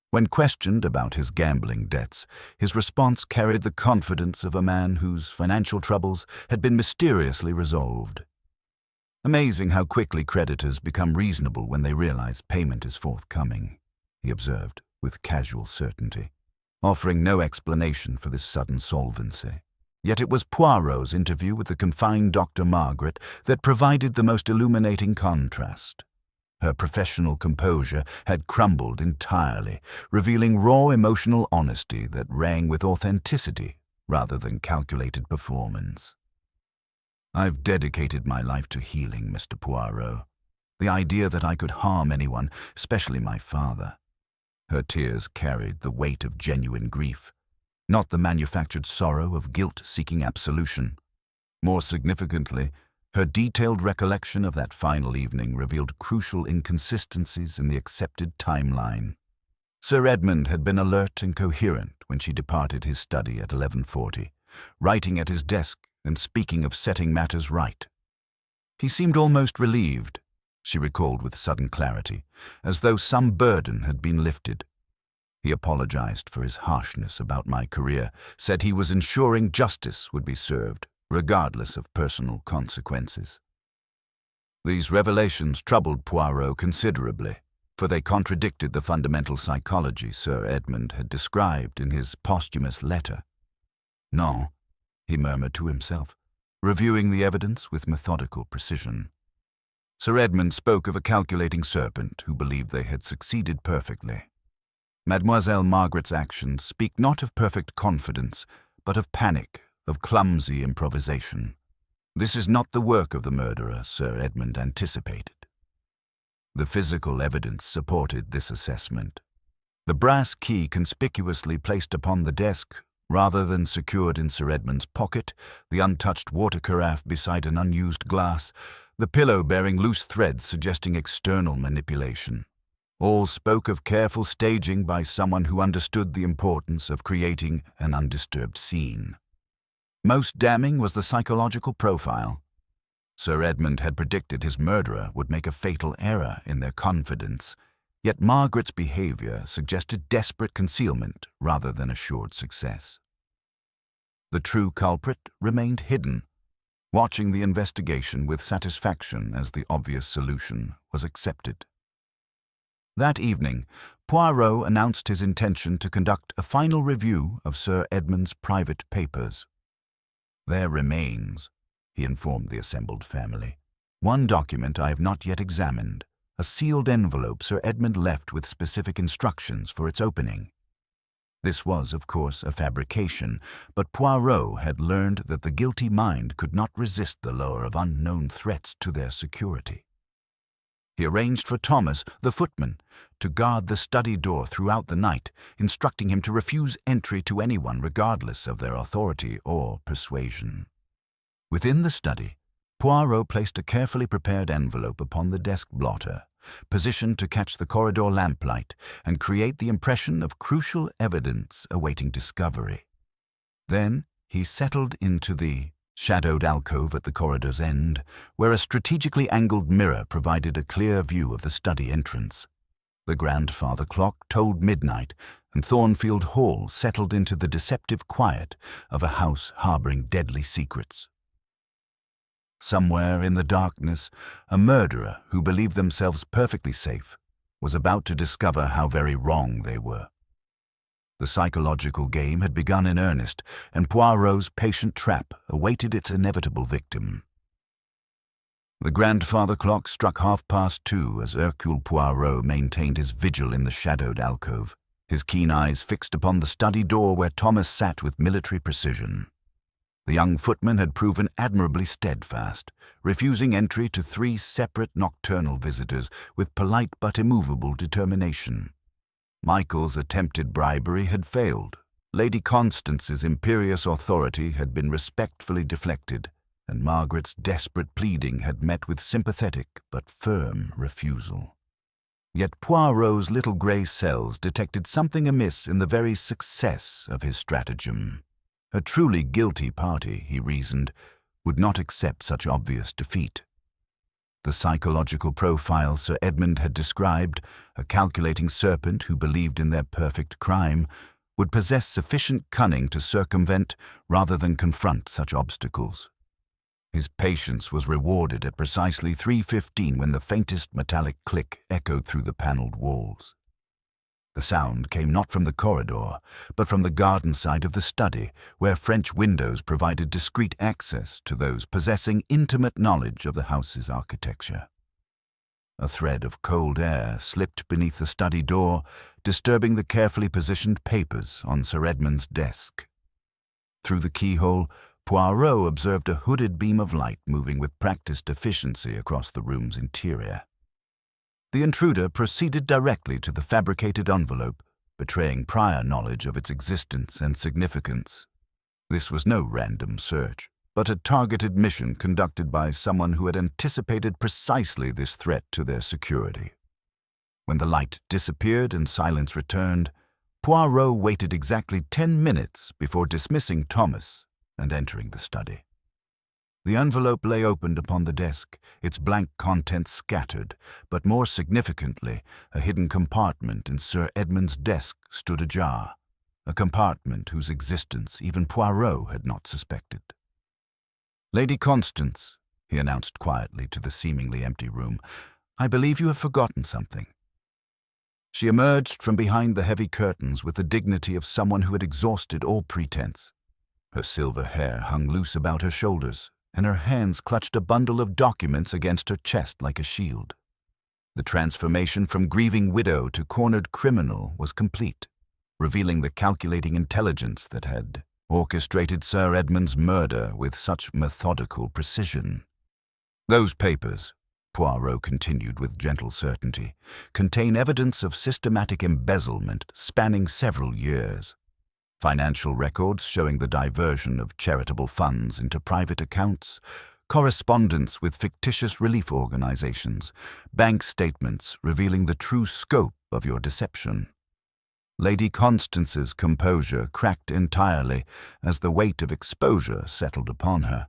When questioned about his gambling debts, his response carried the confidence of a man whose financial troubles had been mysteriously resolved. "Amazing how quickly creditors become reasonable when they realize payment is forthcoming," he observed with casual certainty, offering no explanation for this sudden solvency. Yet it was Poirot's interview with the confined Dr. Margaret that provided the most illuminating contrast. Her professional composure had crumbled entirely, revealing raw emotional honesty that rang with authenticity rather than calculated performance. "I've dedicated my life to healing, Mr. Poirot. The idea that I could harm anyone, especially my father." Her tears carried the weight of genuine grief. not the manufactured sorrow of guilt-seeking absolution. More significantly, her detailed recollection of that final evening revealed crucial inconsistencies in the accepted timeline. Sir Edmund had been alert and coherent when she departed his study at 11:40, writing at his desk and speaking of setting matters right. He seemed almost relieved, she recalled with sudden clarity, as though some burden had been lifted. He apologized for his harshness about my career, said he was ensuring justice would be served, regardless of personal consequences. These revelations troubled Poirot considerably, for they contradicted the fundamental psychology Sir Edmund had described in his posthumous letter. "Non," he murmured to himself, reviewing the evidence with methodical precision. Sir Edmund spoke of a calculating serpent who believed they had succeeded perfectly. Mademoiselle Margaret's actions speak not of perfect confidence, but of panic, of clumsy improvisation. This is not the work of the murderer Sir Edmund anticipated. The physical evidence supported this assessment. The brass key conspicuously placed upon the desk, rather than secured in Sir Edmund's pocket, the untouched water carafe beside an unused glass, the pillow bearing loose threads suggesting external manipulation. All spoke of careful staging by someone who understood the importance of creating an undisturbed scene. Most damning was the psychological profile. Sir Edmund had predicted his murderer would make a fatal error in their confidence, yet Margaret's behavior suggested desperate concealment rather than assured success. The true culprit remained hidden, watching the investigation with satisfaction as the obvious solution was accepted. That evening, Poirot announced his intention to conduct a final review of Sir Edmund's private papers. "There remains," he informed the assembled family, "one document I have not yet examined, a sealed envelope Sir Edmund left with specific instructions for its opening." This was, of course, a fabrication, but Poirot had learned that the guilty mind could not resist the lure of unknown threats to their security. He arranged for Thomas, the footman, to guard the study door throughout the night, instructing him to refuse entry to anyone regardless of their authority or persuasion. Within the study, Poirot placed a carefully prepared envelope upon the desk blotter, positioned to catch the corridor lamplight and create the impression of crucial evidence awaiting discovery. Then he settled into the shadowed alcove at the corridor's end, where a strategically angled mirror provided a clear view of the study entrance. The grandfather clock tolled midnight, and Thornfield Hall settled into the deceptive quiet of a house harboring deadly secrets. Somewhere in the darkness, a murderer who believed themselves perfectly safe was about to discover how very wrong they were. The psychological game had begun in earnest, and Poirot's patient trap awaited its inevitable victim. The grandfather clock struck 2:30 as Hercule Poirot maintained his vigil in the shadowed alcove, his keen eyes fixed upon the study door where Thomas sat with military precision. The young footman had proven admirably steadfast, refusing entry to 3 separate nocturnal visitors with polite but immovable determination. Michael's attempted bribery had failed. Lady Constance's imperious authority had been respectfully deflected, and Margaret's desperate pleading had met with sympathetic but firm refusal. Yet Poirot's little grey cells detected something amiss in the very success of his stratagem. A truly guilty party, he reasoned, would not accept such obvious defeat. The psychological profile Sir Edmund had described, a calculating serpent who believed in their perfect crime, would possess sufficient cunning to circumvent rather than confront such obstacles. His patience was rewarded at precisely 3:15 when the faintest metallic click echoed through the panelled walls. The sound came not from the corridor, but from the garden side of the study, where French windows provided discreet access to those possessing intimate knowledge of the house's architecture. A thread of cold air slipped beneath the study door, disturbing the carefully positioned papers on Sir Edmund's desk. Through the keyhole, Poirot observed a hooded beam of light moving with practiced efficiency across the room's interior. The intruder proceeded directly to the fabricated envelope, betraying prior knowledge of its existence and significance. This was no random search, but a targeted mission conducted by someone who had anticipated precisely this threat to their security. When the light disappeared and silence returned, Poirot waited exactly 10 minutes before dismissing Thomas and entering the study. The envelope lay opened upon the desk, its blank contents scattered, but more significantly, a hidden compartment in Sir Edmund's desk stood ajar, a compartment whose existence even Poirot had not suspected. "Lady Constance," he announced quietly to the seemingly empty room, "I believe you have forgotten something." She emerged from behind the heavy curtains with the dignity of someone who had exhausted all pretense. Her silver hair hung loose about her shoulders, and her hands clutched a bundle of documents against her chest like a shield. The transformation from grieving widow to cornered criminal was complete, revealing the calculating intelligence that had orchestrated Sir Edmund's murder with such methodical precision. "Those papers," Poirot continued with gentle certainty, "contain evidence of systematic embezzlement spanning several years. Financial records showing the diversion of charitable funds into private accounts, correspondence with fictitious relief organizations, bank statements revealing the true scope of your deception." Lady Constance's composure cracked entirely as the weight of exposure settled upon her.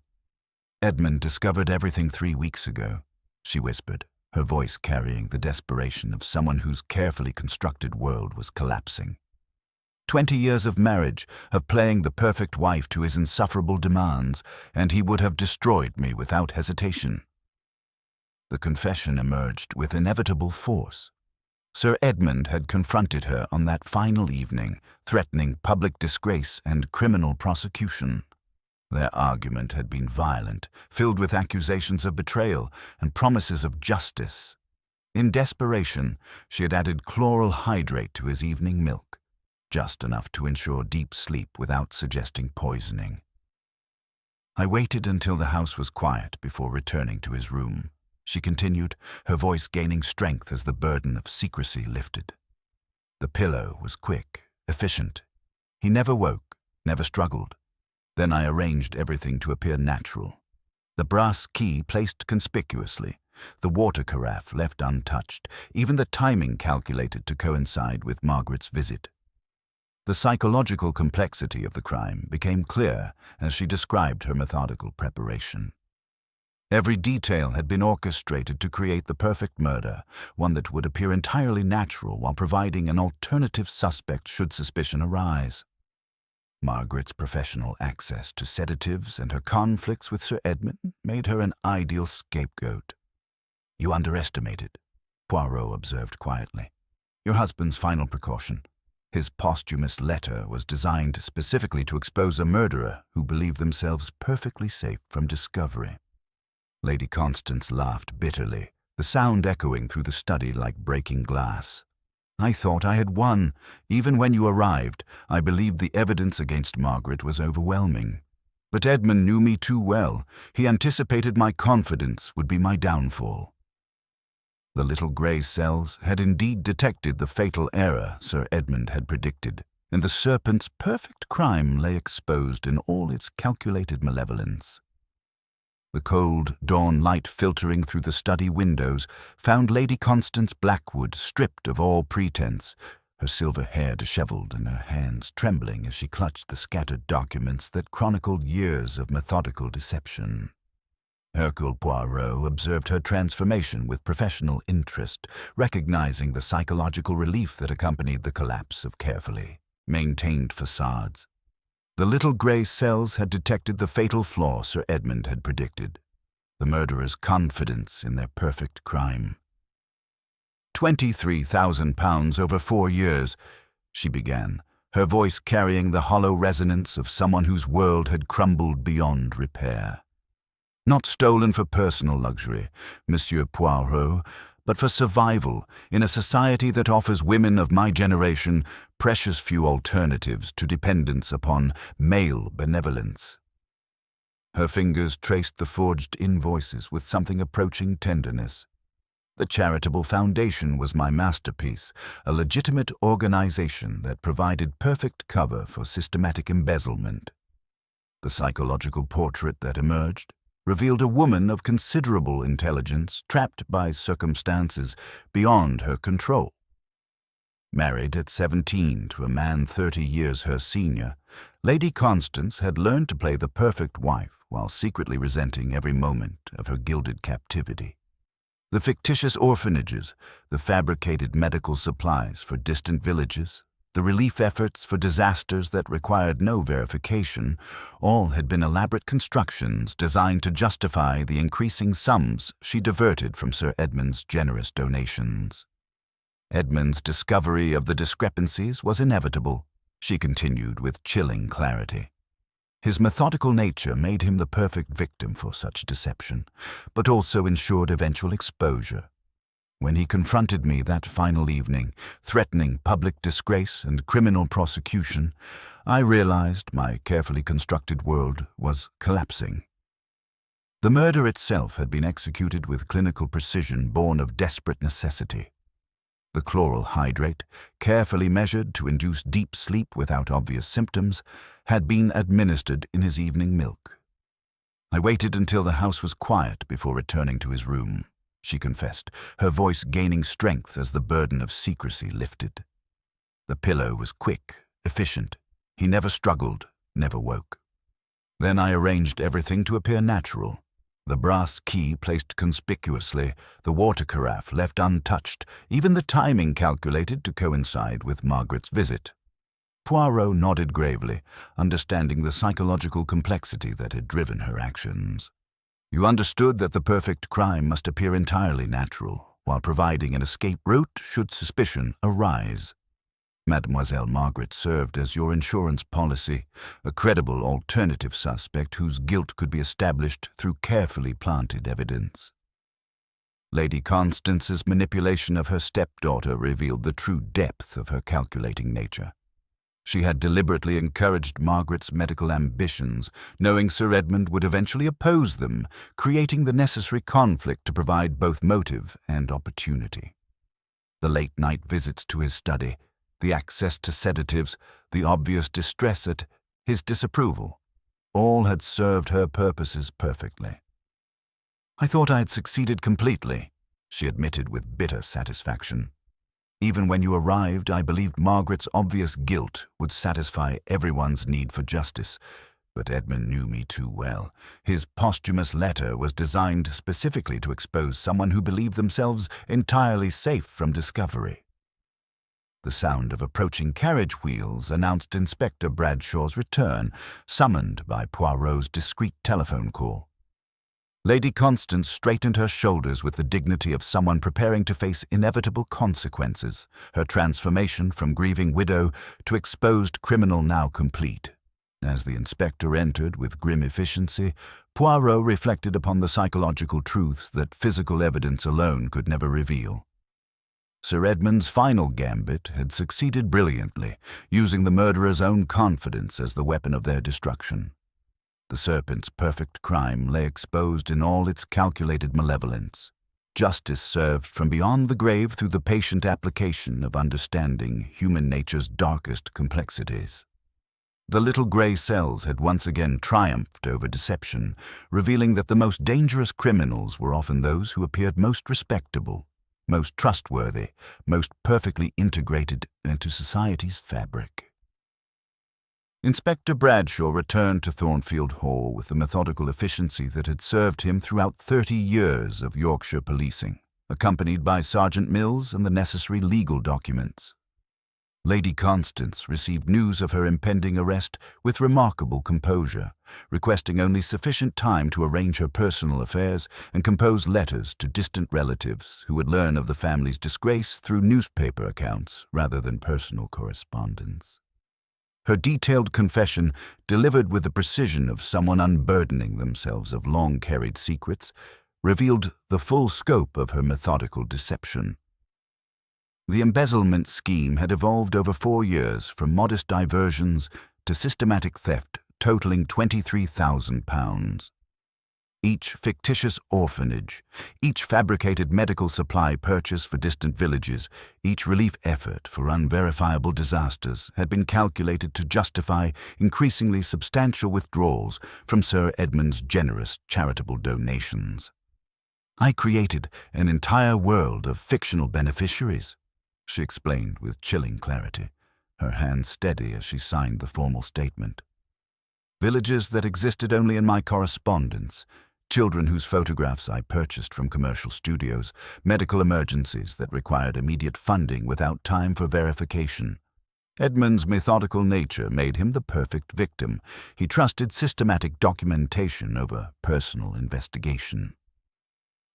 "Edmund discovered everything 3 weeks ago," she whispered, her voice carrying the desperation of someone whose carefully constructed world was collapsing. 20 years of marriage, of playing the perfect wife to his insufferable demands, and he would have destroyed me without hesitation. The confession emerged with inevitable force. Sir Edmund had confronted her on that final evening, threatening public disgrace and criminal prosecution. Their argument had been violent, filled with accusations of betrayal and promises of justice. In desperation, she had added chloral hydrate to his evening milk, just enough to ensure deep sleep without suggesting poisoning. "I waited until the house was quiet before returning to his room," she continued, her voice gaining strength as the burden of secrecy lifted. "The pillow was quick, efficient. He never woke, never struggled. Then I arranged everything to appear natural. The brass key placed conspicuously, the water carafe left untouched, even the timing calculated to coincide with Margaret's visit. The psychological complexity of the crime became clear as she described her methodical preparation. Every detail had been orchestrated to create the perfect murder, one that would appear entirely natural while providing an alternative suspect should suspicion arise. Margaret's professional access to sedatives and her conflicts with Sir Edmund made her an ideal scapegoat. "You underestimated," Poirot observed quietly, "your husband's final precaution. His posthumous letter was designed specifically to expose a murderer who believed themselves perfectly safe from discovery." Lady Constance laughed bitterly, the sound echoing through the study like breaking glass. "I thought I had won. Even when you arrived, I believed the evidence against Margaret was overwhelming. But Edmund knew me too well. He anticipated my confidence would be my downfall." The little grey cells had indeed detected the fatal error Sir Edmund had predicted, and the serpent's perfect crime lay exposed in all its calculated malevolence. The cold dawn light filtering through the study windows found Lady Constance Blackwood stripped of all pretense, her silver hair dishevelled and her hands trembling as she clutched the scattered documents that chronicled years of methodical deception. Hercule Poirot observed her transformation with professional interest, recognizing the psychological relief that accompanied the collapse of carefully maintained facades. The little grey cells had detected the fatal flaw Sir Edmund had predicted, the murderer's confidence in their perfect crime. £23,000 over 4 years, she began, her voice carrying the hollow resonance of someone whose world had crumbled beyond repair. "Not stolen for personal luxury, Monsieur Poirot, but for survival in a society that offers women of my generation precious few alternatives to dependence upon male benevolence." Her fingers traced the forged invoices with something approaching tenderness. The charitable foundation was my masterpiece, a legitimate organization that provided perfect cover for systematic embezzlement. The psychological portrait that emerged revealed a woman of considerable intelligence trapped by circumstances beyond her control. Married at 17 to a man 30 years her senior, Lady Constance had learned to play the perfect wife while secretly resenting every moment of her gilded captivity. The fictitious orphanages, the fabricated medical supplies for distant villages, the relief efforts for disasters that required no verification, all had been elaborate constructions designed to justify the increasing sums she diverted from Sir Edmund's generous donations. Edmund's discovery of the discrepancies was inevitable, she continued with chilling clarity. His methodical nature made him the perfect victim for such deception, but also ensured eventual exposure. When he confronted me that final evening, threatening public disgrace and criminal prosecution, I realized my carefully constructed world was collapsing. The murder itself had been executed with clinical precision born of desperate necessity. The chloral hydrate, carefully measured to induce deep sleep without obvious symptoms, had been administered in his evening milk. I waited until the house was quiet before returning to his room, she confessed, her voice gaining strength as the burden of secrecy lifted. The pillow was quick, efficient. He never struggled, never woke. Then I arranged everything to appear natural. The brass key placed conspicuously, the water carafe left untouched, even the timing calculated to coincide with Margaret's visit. Poirot nodded gravely, understanding the psychological complexity that had driven her actions. You understood that the perfect crime must appear entirely natural, while providing an escape route should suspicion arise. Mademoiselle Margaret served as your insurance policy, a credible alternative suspect whose guilt could be established through carefully planted evidence. Lady Constance's manipulation of her stepdaughter revealed the true depth of her calculating nature. She had deliberately encouraged Margaret's medical ambitions, knowing Sir Edmund would eventually oppose them, creating the necessary conflict to provide both motive and opportunity. The late-night visits to his study, the access to sedatives, the obvious distress at his disapproval, all had served her purposes perfectly. I thought I had succeeded completely, she admitted with bitter satisfaction. Even when you arrived, I believed Margaret's obvious guilt would satisfy everyone's need for justice, but Edmund knew me too well. His posthumous letter was designed specifically to expose someone who believed themselves entirely safe from discovery. The sound of approaching carriage wheels announced Inspector Bradshaw's return, summoned by Poirot's discreet telephone call. Lady Constance straightened her shoulders with the dignity of someone preparing to face inevitable consequences, her transformation from grieving widow to exposed criminal now complete. As the inspector entered with grim efficiency, Poirot reflected upon the psychological truths that physical evidence alone could never reveal. Sir Edmund's final gambit had succeeded brilliantly, using the murderer's own confidence as the weapon of their destruction. The serpent's perfect crime lay exposed in all its calculated malevolence. Justice served from beyond the grave through the patient application of understanding human nature's darkest complexities. The little grey cells had once again triumphed over deception, revealing that the most dangerous criminals were often those who appeared most respectable, most trustworthy, most perfectly integrated into society's fabric. Inspector Bradshaw returned to Thornfield Hall with the methodical efficiency that had served him throughout 30 years of Yorkshire policing, accompanied by Sergeant Mills and the necessary legal documents. Lady Constance received news of her impending arrest with remarkable composure, requesting only sufficient time to arrange her personal affairs and compose letters to distant relatives who would learn of the family's disgrace through newspaper accounts rather than personal correspondence. Her detailed confession, delivered with the precision of someone unburdening themselves of long-carried secrets, revealed the full scope of her methodical deception. The embezzlement scheme had evolved over 4 years from modest diversions to systematic theft totaling £23,000. Each fictitious orphanage, each fabricated medical supply purchase for distant villages, each relief effort for unverifiable disasters had been calculated to justify increasingly substantial withdrawals from Sir Edmund's generous charitable donations. "I created an entire world of fictional beneficiaries," she explained with chilling clarity, her hand steady as she signed the formal statement. "Villages that existed only in my correspondence, children whose photographs I purchased from commercial studios, medical emergencies that required immediate funding without time for verification. Edmund's methodical nature made him the perfect victim. He trusted systematic documentation over personal investigation."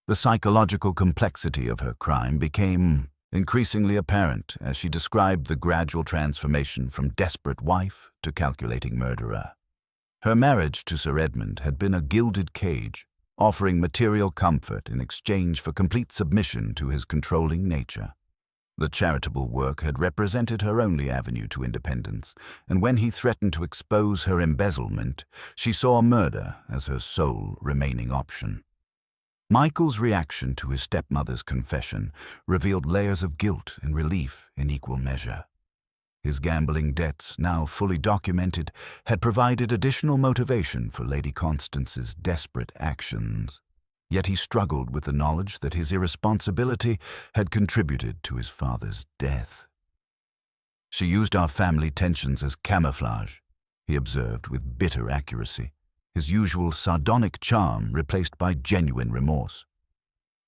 The psychological complexity of her crime became increasingly apparent as she described the gradual transformation from desperate wife to calculating murderer. Her marriage to Sir Edmund had been a gilded cage, offering material comfort in exchange for complete submission to his controlling nature. The charitable work had represented her only avenue to independence, and when he threatened to expose her embezzlement, she saw murder as her sole remaining option. Michael's reaction to his stepmother's confession revealed layers of guilt and relief in equal measure. His gambling debts, now fully documented, had provided additional motivation for Lady Constance's desperate actions. Yet he struggled with the knowledge that his irresponsibility had contributed to his father's death. "She used our family tensions as camouflage," he observed with bitter accuracy, his usual sardonic charm replaced by genuine remorse.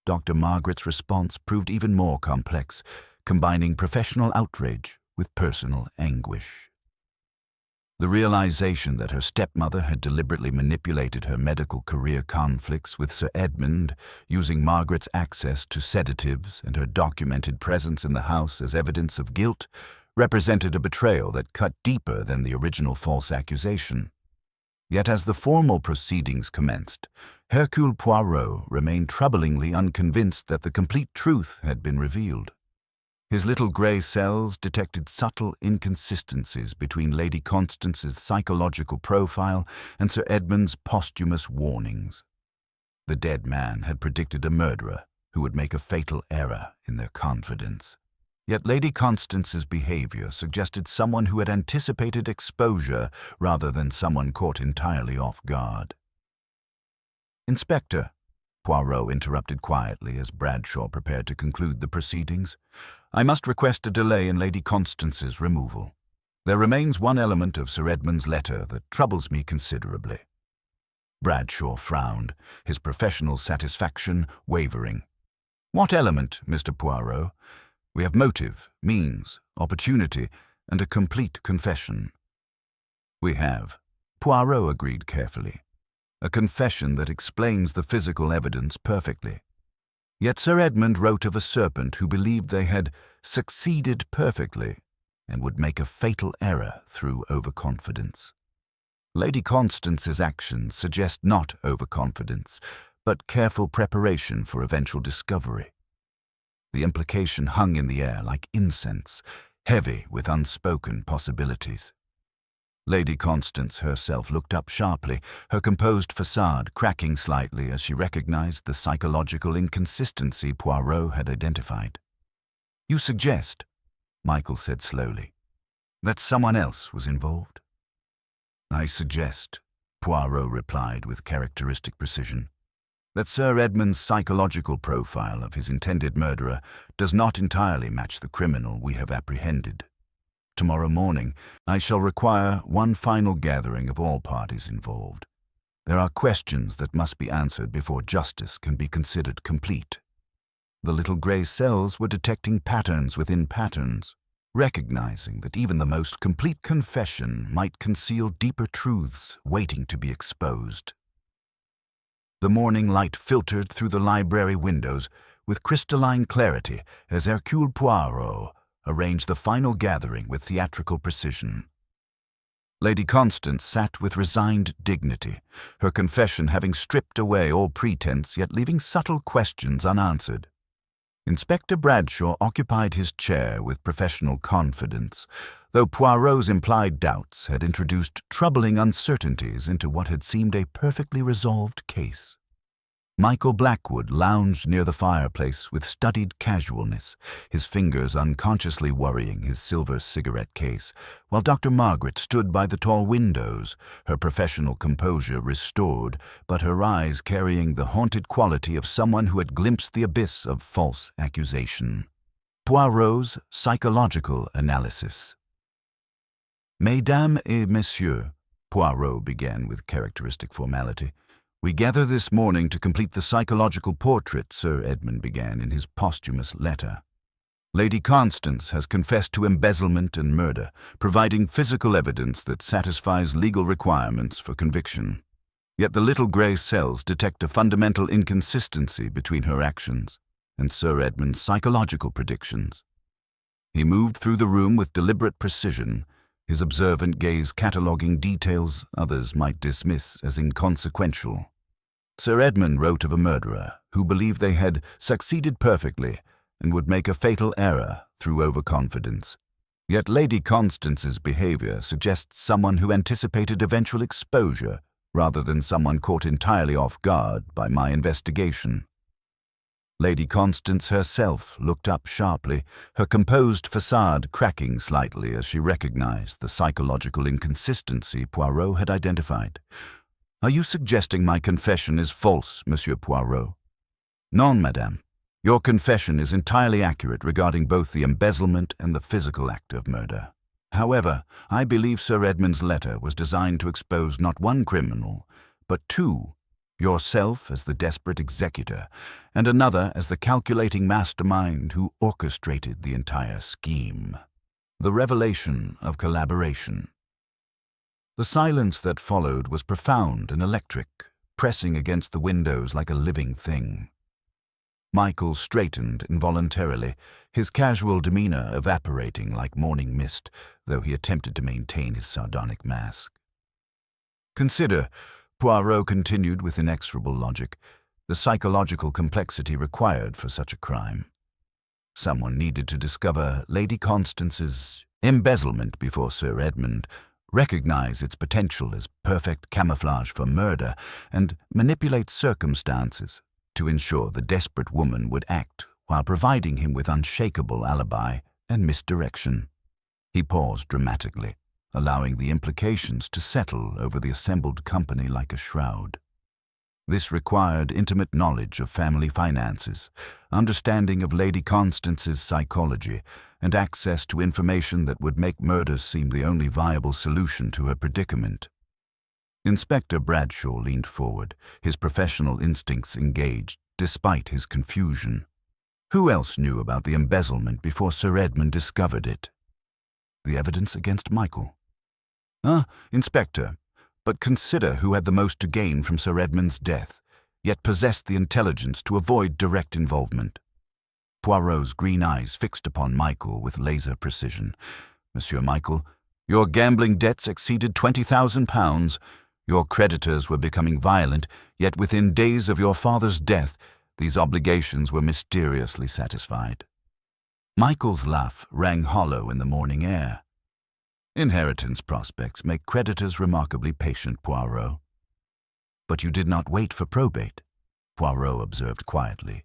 Dr. Margaret's response proved even more complex, combining professional outrage with personal anguish. The realization that her stepmother had deliberately manipulated her medical career conflicts with Sir Edmund, using Margaret's access to sedatives and her documented presence in the house as evidence of guilt, represented a betrayal that cut deeper than the original false accusation. Yet as the formal proceedings commenced, Hercule Poirot remained troublingly unconvinced that the complete truth had been revealed. His little grey cells detected subtle inconsistencies between Lady Constance's psychological profile and Sir Edmund's posthumous warnings. The dead man had predicted a murderer who would make a fatal error in their confidence. Yet Lady Constance's behavior suggested someone who had anticipated exposure rather than someone caught entirely off guard. "Inspector," Poirot interrupted quietly as Bradshaw prepared to conclude the proceedings, "I must request a delay in Lady Constance's removal. There remains one element of Sir Edmund's letter that troubles me considerably." Bradshaw frowned, his professional satisfaction wavering. "What element, Mr. Poirot? We have motive, means, opportunity, and a complete confession." "We have," Poirot agreed carefully. "A confession that explains the physical evidence perfectly. Yet Sir Edmund wrote of a serpent who believed they had succeeded perfectly and would make a fatal error through overconfidence. Lady Constance's actions suggest not overconfidence, but careful preparation for eventual discovery. The implication hung in the air like incense, heavy with unspoken possibilities. Lady Constance herself looked up sharply, her composed facade cracking slightly as she recognized the psychological inconsistency Poirot had identified. "You suggest," Michael said slowly, "that someone else was involved?" "I suggest," Poirot replied with characteristic precision, "that Sir Edmund's psychological profile of his intended murderer does not entirely match the criminal we have apprehended. Tomorrow morning, I shall require one final gathering of all parties involved. There are questions that must be answered before justice can be considered complete." The little grey cells were detecting patterns within patterns, recognizing that even the most complete confession might conceal deeper truths waiting to be exposed. The morning light filtered through the library windows with crystalline clarity as Hercule Poirot arranged the final gathering with theatrical precision. Lady Constance sat with resigned dignity, her confession having stripped away all pretense yet leaving subtle questions unanswered. Inspector Bradshaw occupied his chair with professional confidence, though Poirot's implied doubts had introduced troubling uncertainties into what had seemed a perfectly resolved case. Michael Blackwood lounged near the fireplace with studied casualness, his fingers unconsciously worrying his silver cigarette case, while Dr. Margaret stood by the tall windows, her professional composure restored, but her eyes carrying the haunted quality of someone who had glimpsed the abyss of false accusation. Poirot's psychological analysis. Mesdames et messieurs, Poirot began with characteristic formality, we gather this morning to complete the psychological portrait Sir Edmund began in his posthumous letter. Lady Constance has confessed to embezzlement and murder, providing physical evidence that satisfies legal requirements for conviction. Yet the little grey cells detect a fundamental inconsistency between her actions and Sir Edmund's psychological predictions. He moved through the room with deliberate precision, his observant gaze cataloguing details others might dismiss as inconsequential. Sir Edmund wrote of a murderer who believed they had succeeded perfectly and would make a fatal error through overconfidence. Yet Lady Constance's behavior suggests someone who anticipated eventual exposure rather than someone caught entirely off guard by my investigation. Lady Constance herself looked up sharply, her composed facade cracking slightly as she recognized the psychological inconsistency Poirot had identified. Are you suggesting my confession is false, Monsieur Poirot? Non, madame. Your confession is entirely accurate regarding both the embezzlement and the physical act of murder. However, I believe Sir Edmund's letter was designed to expose not one criminal, but two, yourself as the desperate executor, and another as the calculating mastermind who orchestrated the entire scheme. The revelation of collaboration. The silence that followed was profound and electric, pressing against the windows like a living thing. Michael straightened involuntarily, his casual demeanor evaporating like morning mist, though he attempted to maintain his sardonic mask. Consider, Poirot continued with inexorable logic, the psychological complexity required for such a crime. Someone needed to discover Lady Constance's embezzlement before Sir Edmund, recognize its potential as perfect camouflage for murder, and manipulate circumstances to ensure the desperate woman would act while providing him with unshakable alibi and misdirection. He paused dramatically, allowing the implications to settle over the assembled company like a shroud. This required intimate knowledge of family finances, understanding of Lady Constance's psychology, and access to information that would make murder seem the only viable solution to her predicament. Inspector Bradshaw leaned forward, his professional instincts engaged despite his confusion. Who else knew about the embezzlement before Sir Edmund discovered it? The evidence against Michael. Inspector, but consider who had the most to gain from Sir Edmund's death, yet possessed the intelligence to avoid direct involvement. Poirot's green eyes fixed upon Michael with laser precision. Monsieur Michael, your gambling debts exceeded £20,000. Your creditors were becoming violent, yet within days of your father's death, these obligations were mysteriously satisfied. Michael's laugh rang hollow in the morning air. Inheritance prospects make creditors remarkably patient, Poirot. But you did not wait for probate, Poirot observed quietly.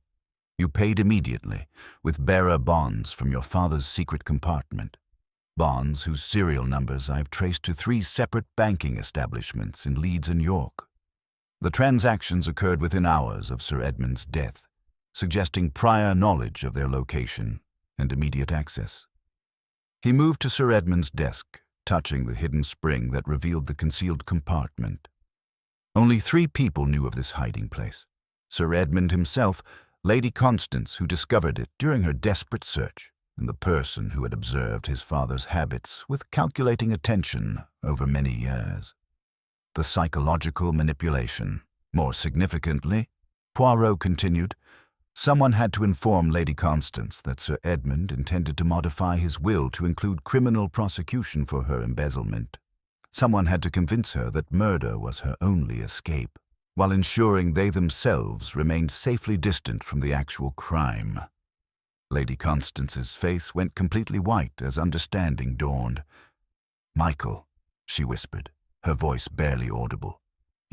You paid immediately, with bearer bonds from your father's secret compartment. Bonds whose serial numbers I have traced to 3 separate banking establishments in Leeds and York. The transactions occurred within hours of Sir Edmund's death, suggesting prior knowledge of their location and immediate access. He moved to Sir Edmund's desk, touching the hidden spring that revealed the concealed compartment. Only 3 people knew of this hiding place: Sir Edmund himself, Lady Constance, who discovered it during her desperate search, and the person who had observed his father's habits with calculating attention over many years. The psychological manipulation. More significantly, Poirot continued, someone had to inform Lady Constance that Sir Edmund intended to modify his will to include criminal prosecution for her embezzlement. Someone had to convince her that murder was her only escape, while ensuring they themselves remained safely distant from the actual crime. Lady Constance's face went completely white as understanding dawned. Michael, she whispered, her voice barely audible.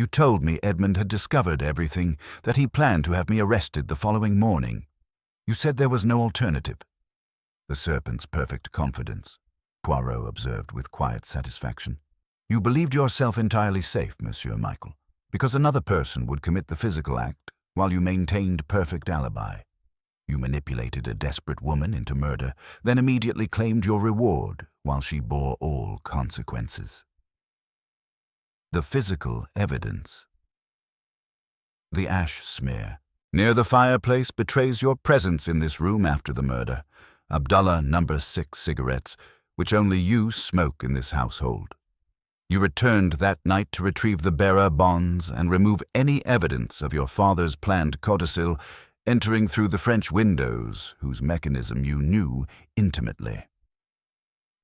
You told me Edmund had discovered everything, that he planned to have me arrested the following morning. You said there was no alternative." "The serpent's perfect confidence," Poirot observed with quiet satisfaction. "You believed yourself entirely safe, Monsieur Michael, because another person would commit the physical act while you maintained perfect alibi. You manipulated a desperate woman into murder, then immediately claimed your reward while she bore all consequences." The physical evidence. The ash smear near the fireplace betrays your presence in this room after the murder. Abdullah No. 6 cigarettes, which only you smoke in this household. You returned that night to retrieve the bearer bonds and remove any evidence of your father's planned codicil, entering through the French windows, whose mechanism you knew intimately.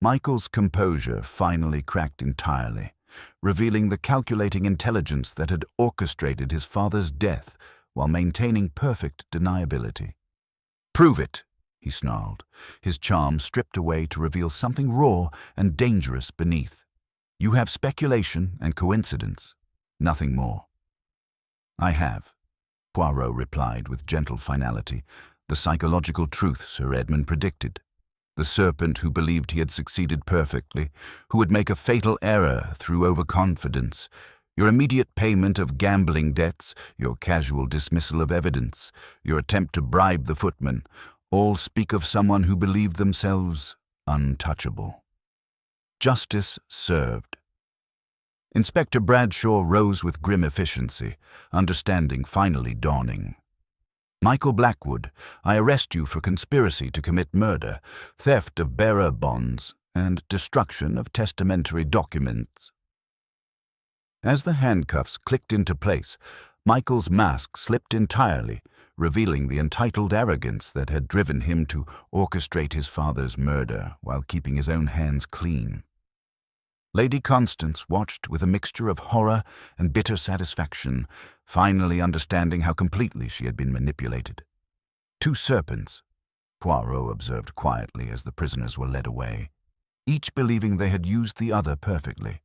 Michael's composure finally cracked entirely, revealing the calculating intelligence that had orchestrated his father's death while maintaining perfect deniability. "Prove it," he snarled, his charm stripped away to reveal something raw and dangerous beneath. "You have speculation and coincidence, nothing more." "I have," Poirot replied with gentle finality, "the psychological truth Sir Edmund predicted. The serpent who believed he had succeeded perfectly, who would make a fatal error through overconfidence, your immediate payment of gambling debts, your casual dismissal of evidence, your attempt to bribe the footman, all speak of someone who believed themselves untouchable." Justice served. Inspector Bradshaw rose with grim efficiency, understanding finally dawning. "Michael Blackwood, I arrest you for conspiracy to commit murder, theft of bearer bonds, and destruction of testamentary documents." As the handcuffs clicked into place, Michael's mask slipped entirely, revealing the entitled arrogance that had driven him to orchestrate his father's murder while keeping his own hands clean. Lady Constance watched with a mixture of horror and bitter satisfaction, finally understanding how completely she had been manipulated. "Two serpents," Poirot observed quietly as the prisoners were led away, each believing they had used the other perfectly.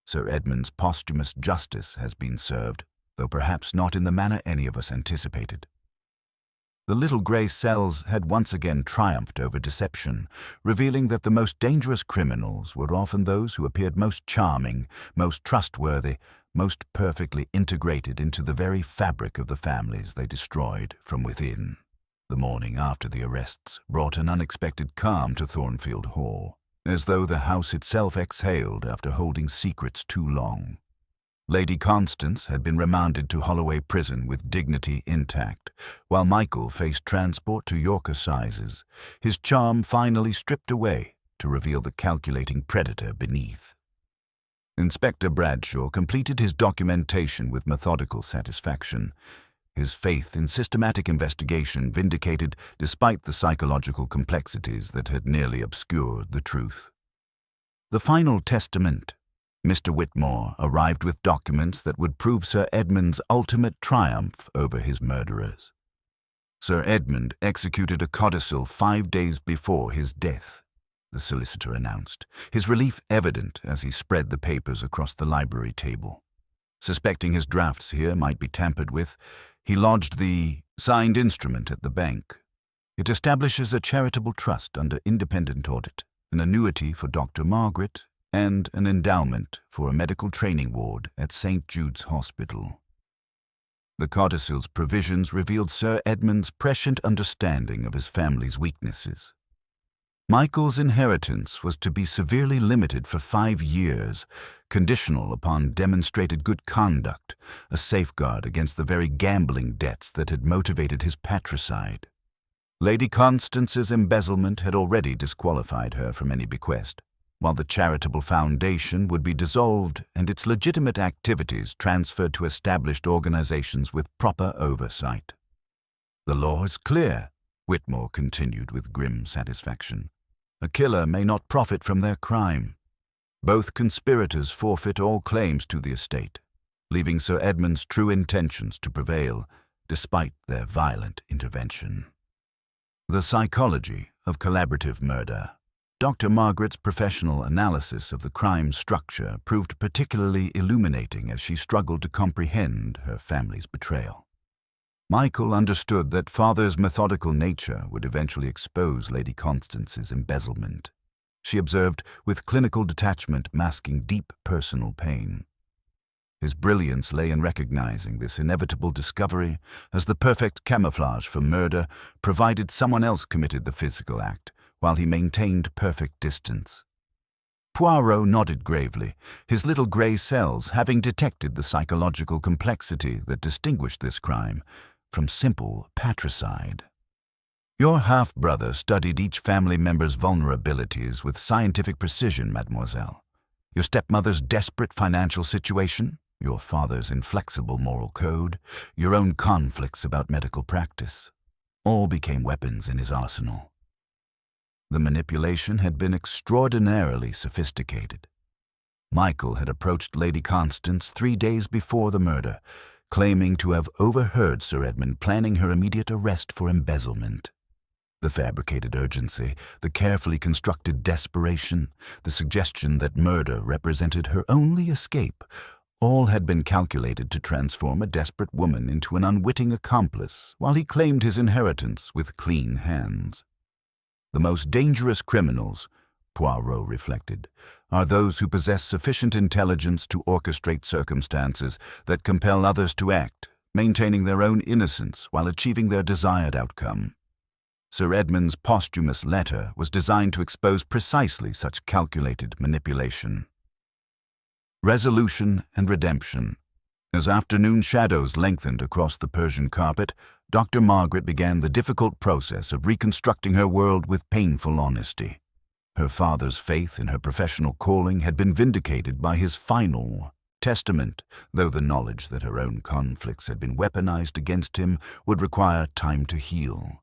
Sir Edmund's posthumous justice has been served, though perhaps not in the manner any of us anticipated. The little grey cells had once again triumphed over deception, revealing that the most dangerous criminals were often those who appeared most charming, most trustworthy, most perfectly integrated into the very fabric of the families they destroyed from within. The morning after the arrests brought an unexpected calm to Thornfield Hall, as though the house itself exhaled after holding secrets too long. Lady Constance had been remanded to Holloway Prison with dignity intact, while Michael faced transport to York Assizes, his charm finally stripped away to reveal the calculating predator beneath. Inspector Bradshaw completed his documentation with methodical satisfaction, his faith in systematic investigation vindicated despite the psychological complexities that had nearly obscured the truth. The final testament. Mr. Whitmore arrived with documents that would prove Sir Edmund's ultimate triumph over his murderers. Sir Edmund executed a codicil 5 days before his death, the solicitor announced, his relief evident as he spread the papers across the library table. Suspecting his drafts here might be tampered with, he lodged the signed instrument at the bank. It establishes a charitable trust under independent audit, an annuity for Dr. Margaret, and an endowment for a medical training ward at St. Jude's Hospital. The codicil's provisions revealed Sir Edmund's prescient understanding of his family's weaknesses. Michael's inheritance was to be severely limited for 5 years, conditional upon demonstrated good conduct, a safeguard against the very gambling debts that had motivated his patricide. Lady Constance's embezzlement had already disqualified her from any bequest, while the charitable foundation would be dissolved and its legitimate activities transferred to established organizations with proper oversight. "The law is clear," Whitmore continued with grim satisfaction. "A killer may not profit from their crime. Both conspirators forfeit all claims to the estate, leaving Sir Edmund's true intentions to prevail, despite their violent intervention." The psychology of collaborative murder. Dr. Margaret's professional analysis of the crime's structure proved particularly illuminating as she struggled to comprehend her family's betrayal. Michael understood that Father's methodical nature would eventually expose Lady Constance's embezzlement. She observed with clinical detachment masking deep personal pain. His brilliance lay in recognizing this inevitable discovery as the perfect camouflage for murder, provided someone else committed the physical act, while he maintained perfect distance. Poirot nodded gravely, his little grey cells having detected the psychological complexity that distinguished this crime from simple patricide. Your half-brother studied each family member's vulnerabilities with scientific precision, mademoiselle. Your stepmother's desperate financial situation, your father's inflexible moral code, your own conflicts about medical practice, all became weapons in his arsenal. The manipulation had been extraordinarily sophisticated. Michael had approached Lady Constance 3 days before the murder, claiming to have overheard Sir Edmund planning her immediate arrest for embezzlement. The fabricated urgency, the carefully constructed desperation, the suggestion that murder represented her only escape, all had been calculated to transform a desperate woman into an unwitting accomplice while he claimed his inheritance with clean hands. The most dangerous criminals, Poirot reflected, are those who possess sufficient intelligence to orchestrate circumstances that compel others to act, maintaining their own innocence while achieving their desired outcome. Sir Edmund's posthumous letter was designed to expose precisely such calculated manipulation. Resolution and redemption. As afternoon shadows lengthened across the Persian carpet, Dr. Margaret began the difficult process of reconstructing her world with painful honesty. Her father's faith in her professional calling had been vindicated by his final testament, though the knowledge that her own conflicts had been weaponized against him would require time to heal.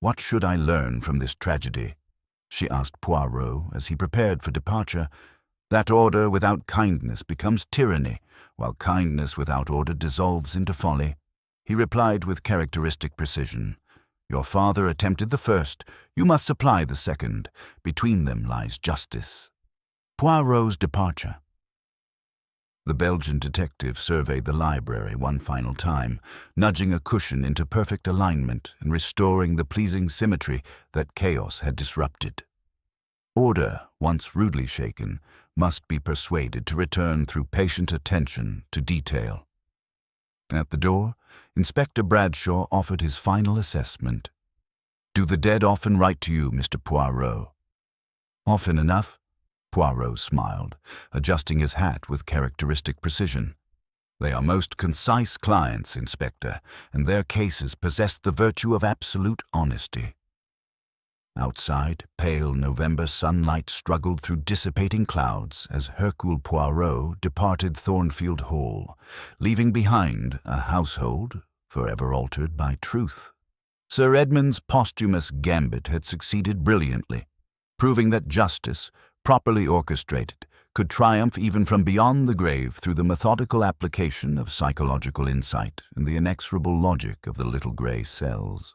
"What should I learn from this tragedy?" she asked Poirot as he prepared for departure. "That order without kindness becomes tyranny, while kindness without order dissolves into folly." He replied with characteristic precision, "Your father attempted the first, you must supply the second. Between them lies justice." Poirot's departure. The Belgian detective surveyed the library one final time, nudging a cushion into perfect alignment and restoring the pleasing symmetry that chaos had disrupted. Order, once rudely shaken, must be persuaded to return through patient attention to detail. At the door, Inspector Bradshaw offered his final assessment. "Do the dead often write to you, Mr. Poirot?" "Often enough," Poirot smiled, adjusting his hat with characteristic precision. "They are most concise clients, Inspector, and their cases possess the virtue of absolute honesty." Outside, pale November sunlight struggled through dissipating clouds as Hercule Poirot departed Thornfield Hall, leaving behind a household forever altered by truth. Sir Edmund's posthumous gambit had succeeded brilliantly, proving that justice, properly orchestrated, could triumph even from beyond the grave through the methodical application of psychological insight and the inexorable logic of the little grey cells.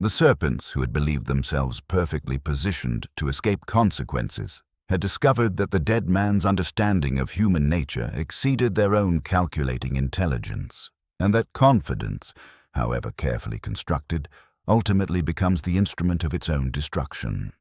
The serpents, who had believed themselves perfectly positioned to escape consequences, had discovered that the dead man's understanding of human nature exceeded their own calculating intelligence, and that confidence, however carefully constructed, ultimately becomes the instrument of its own destruction.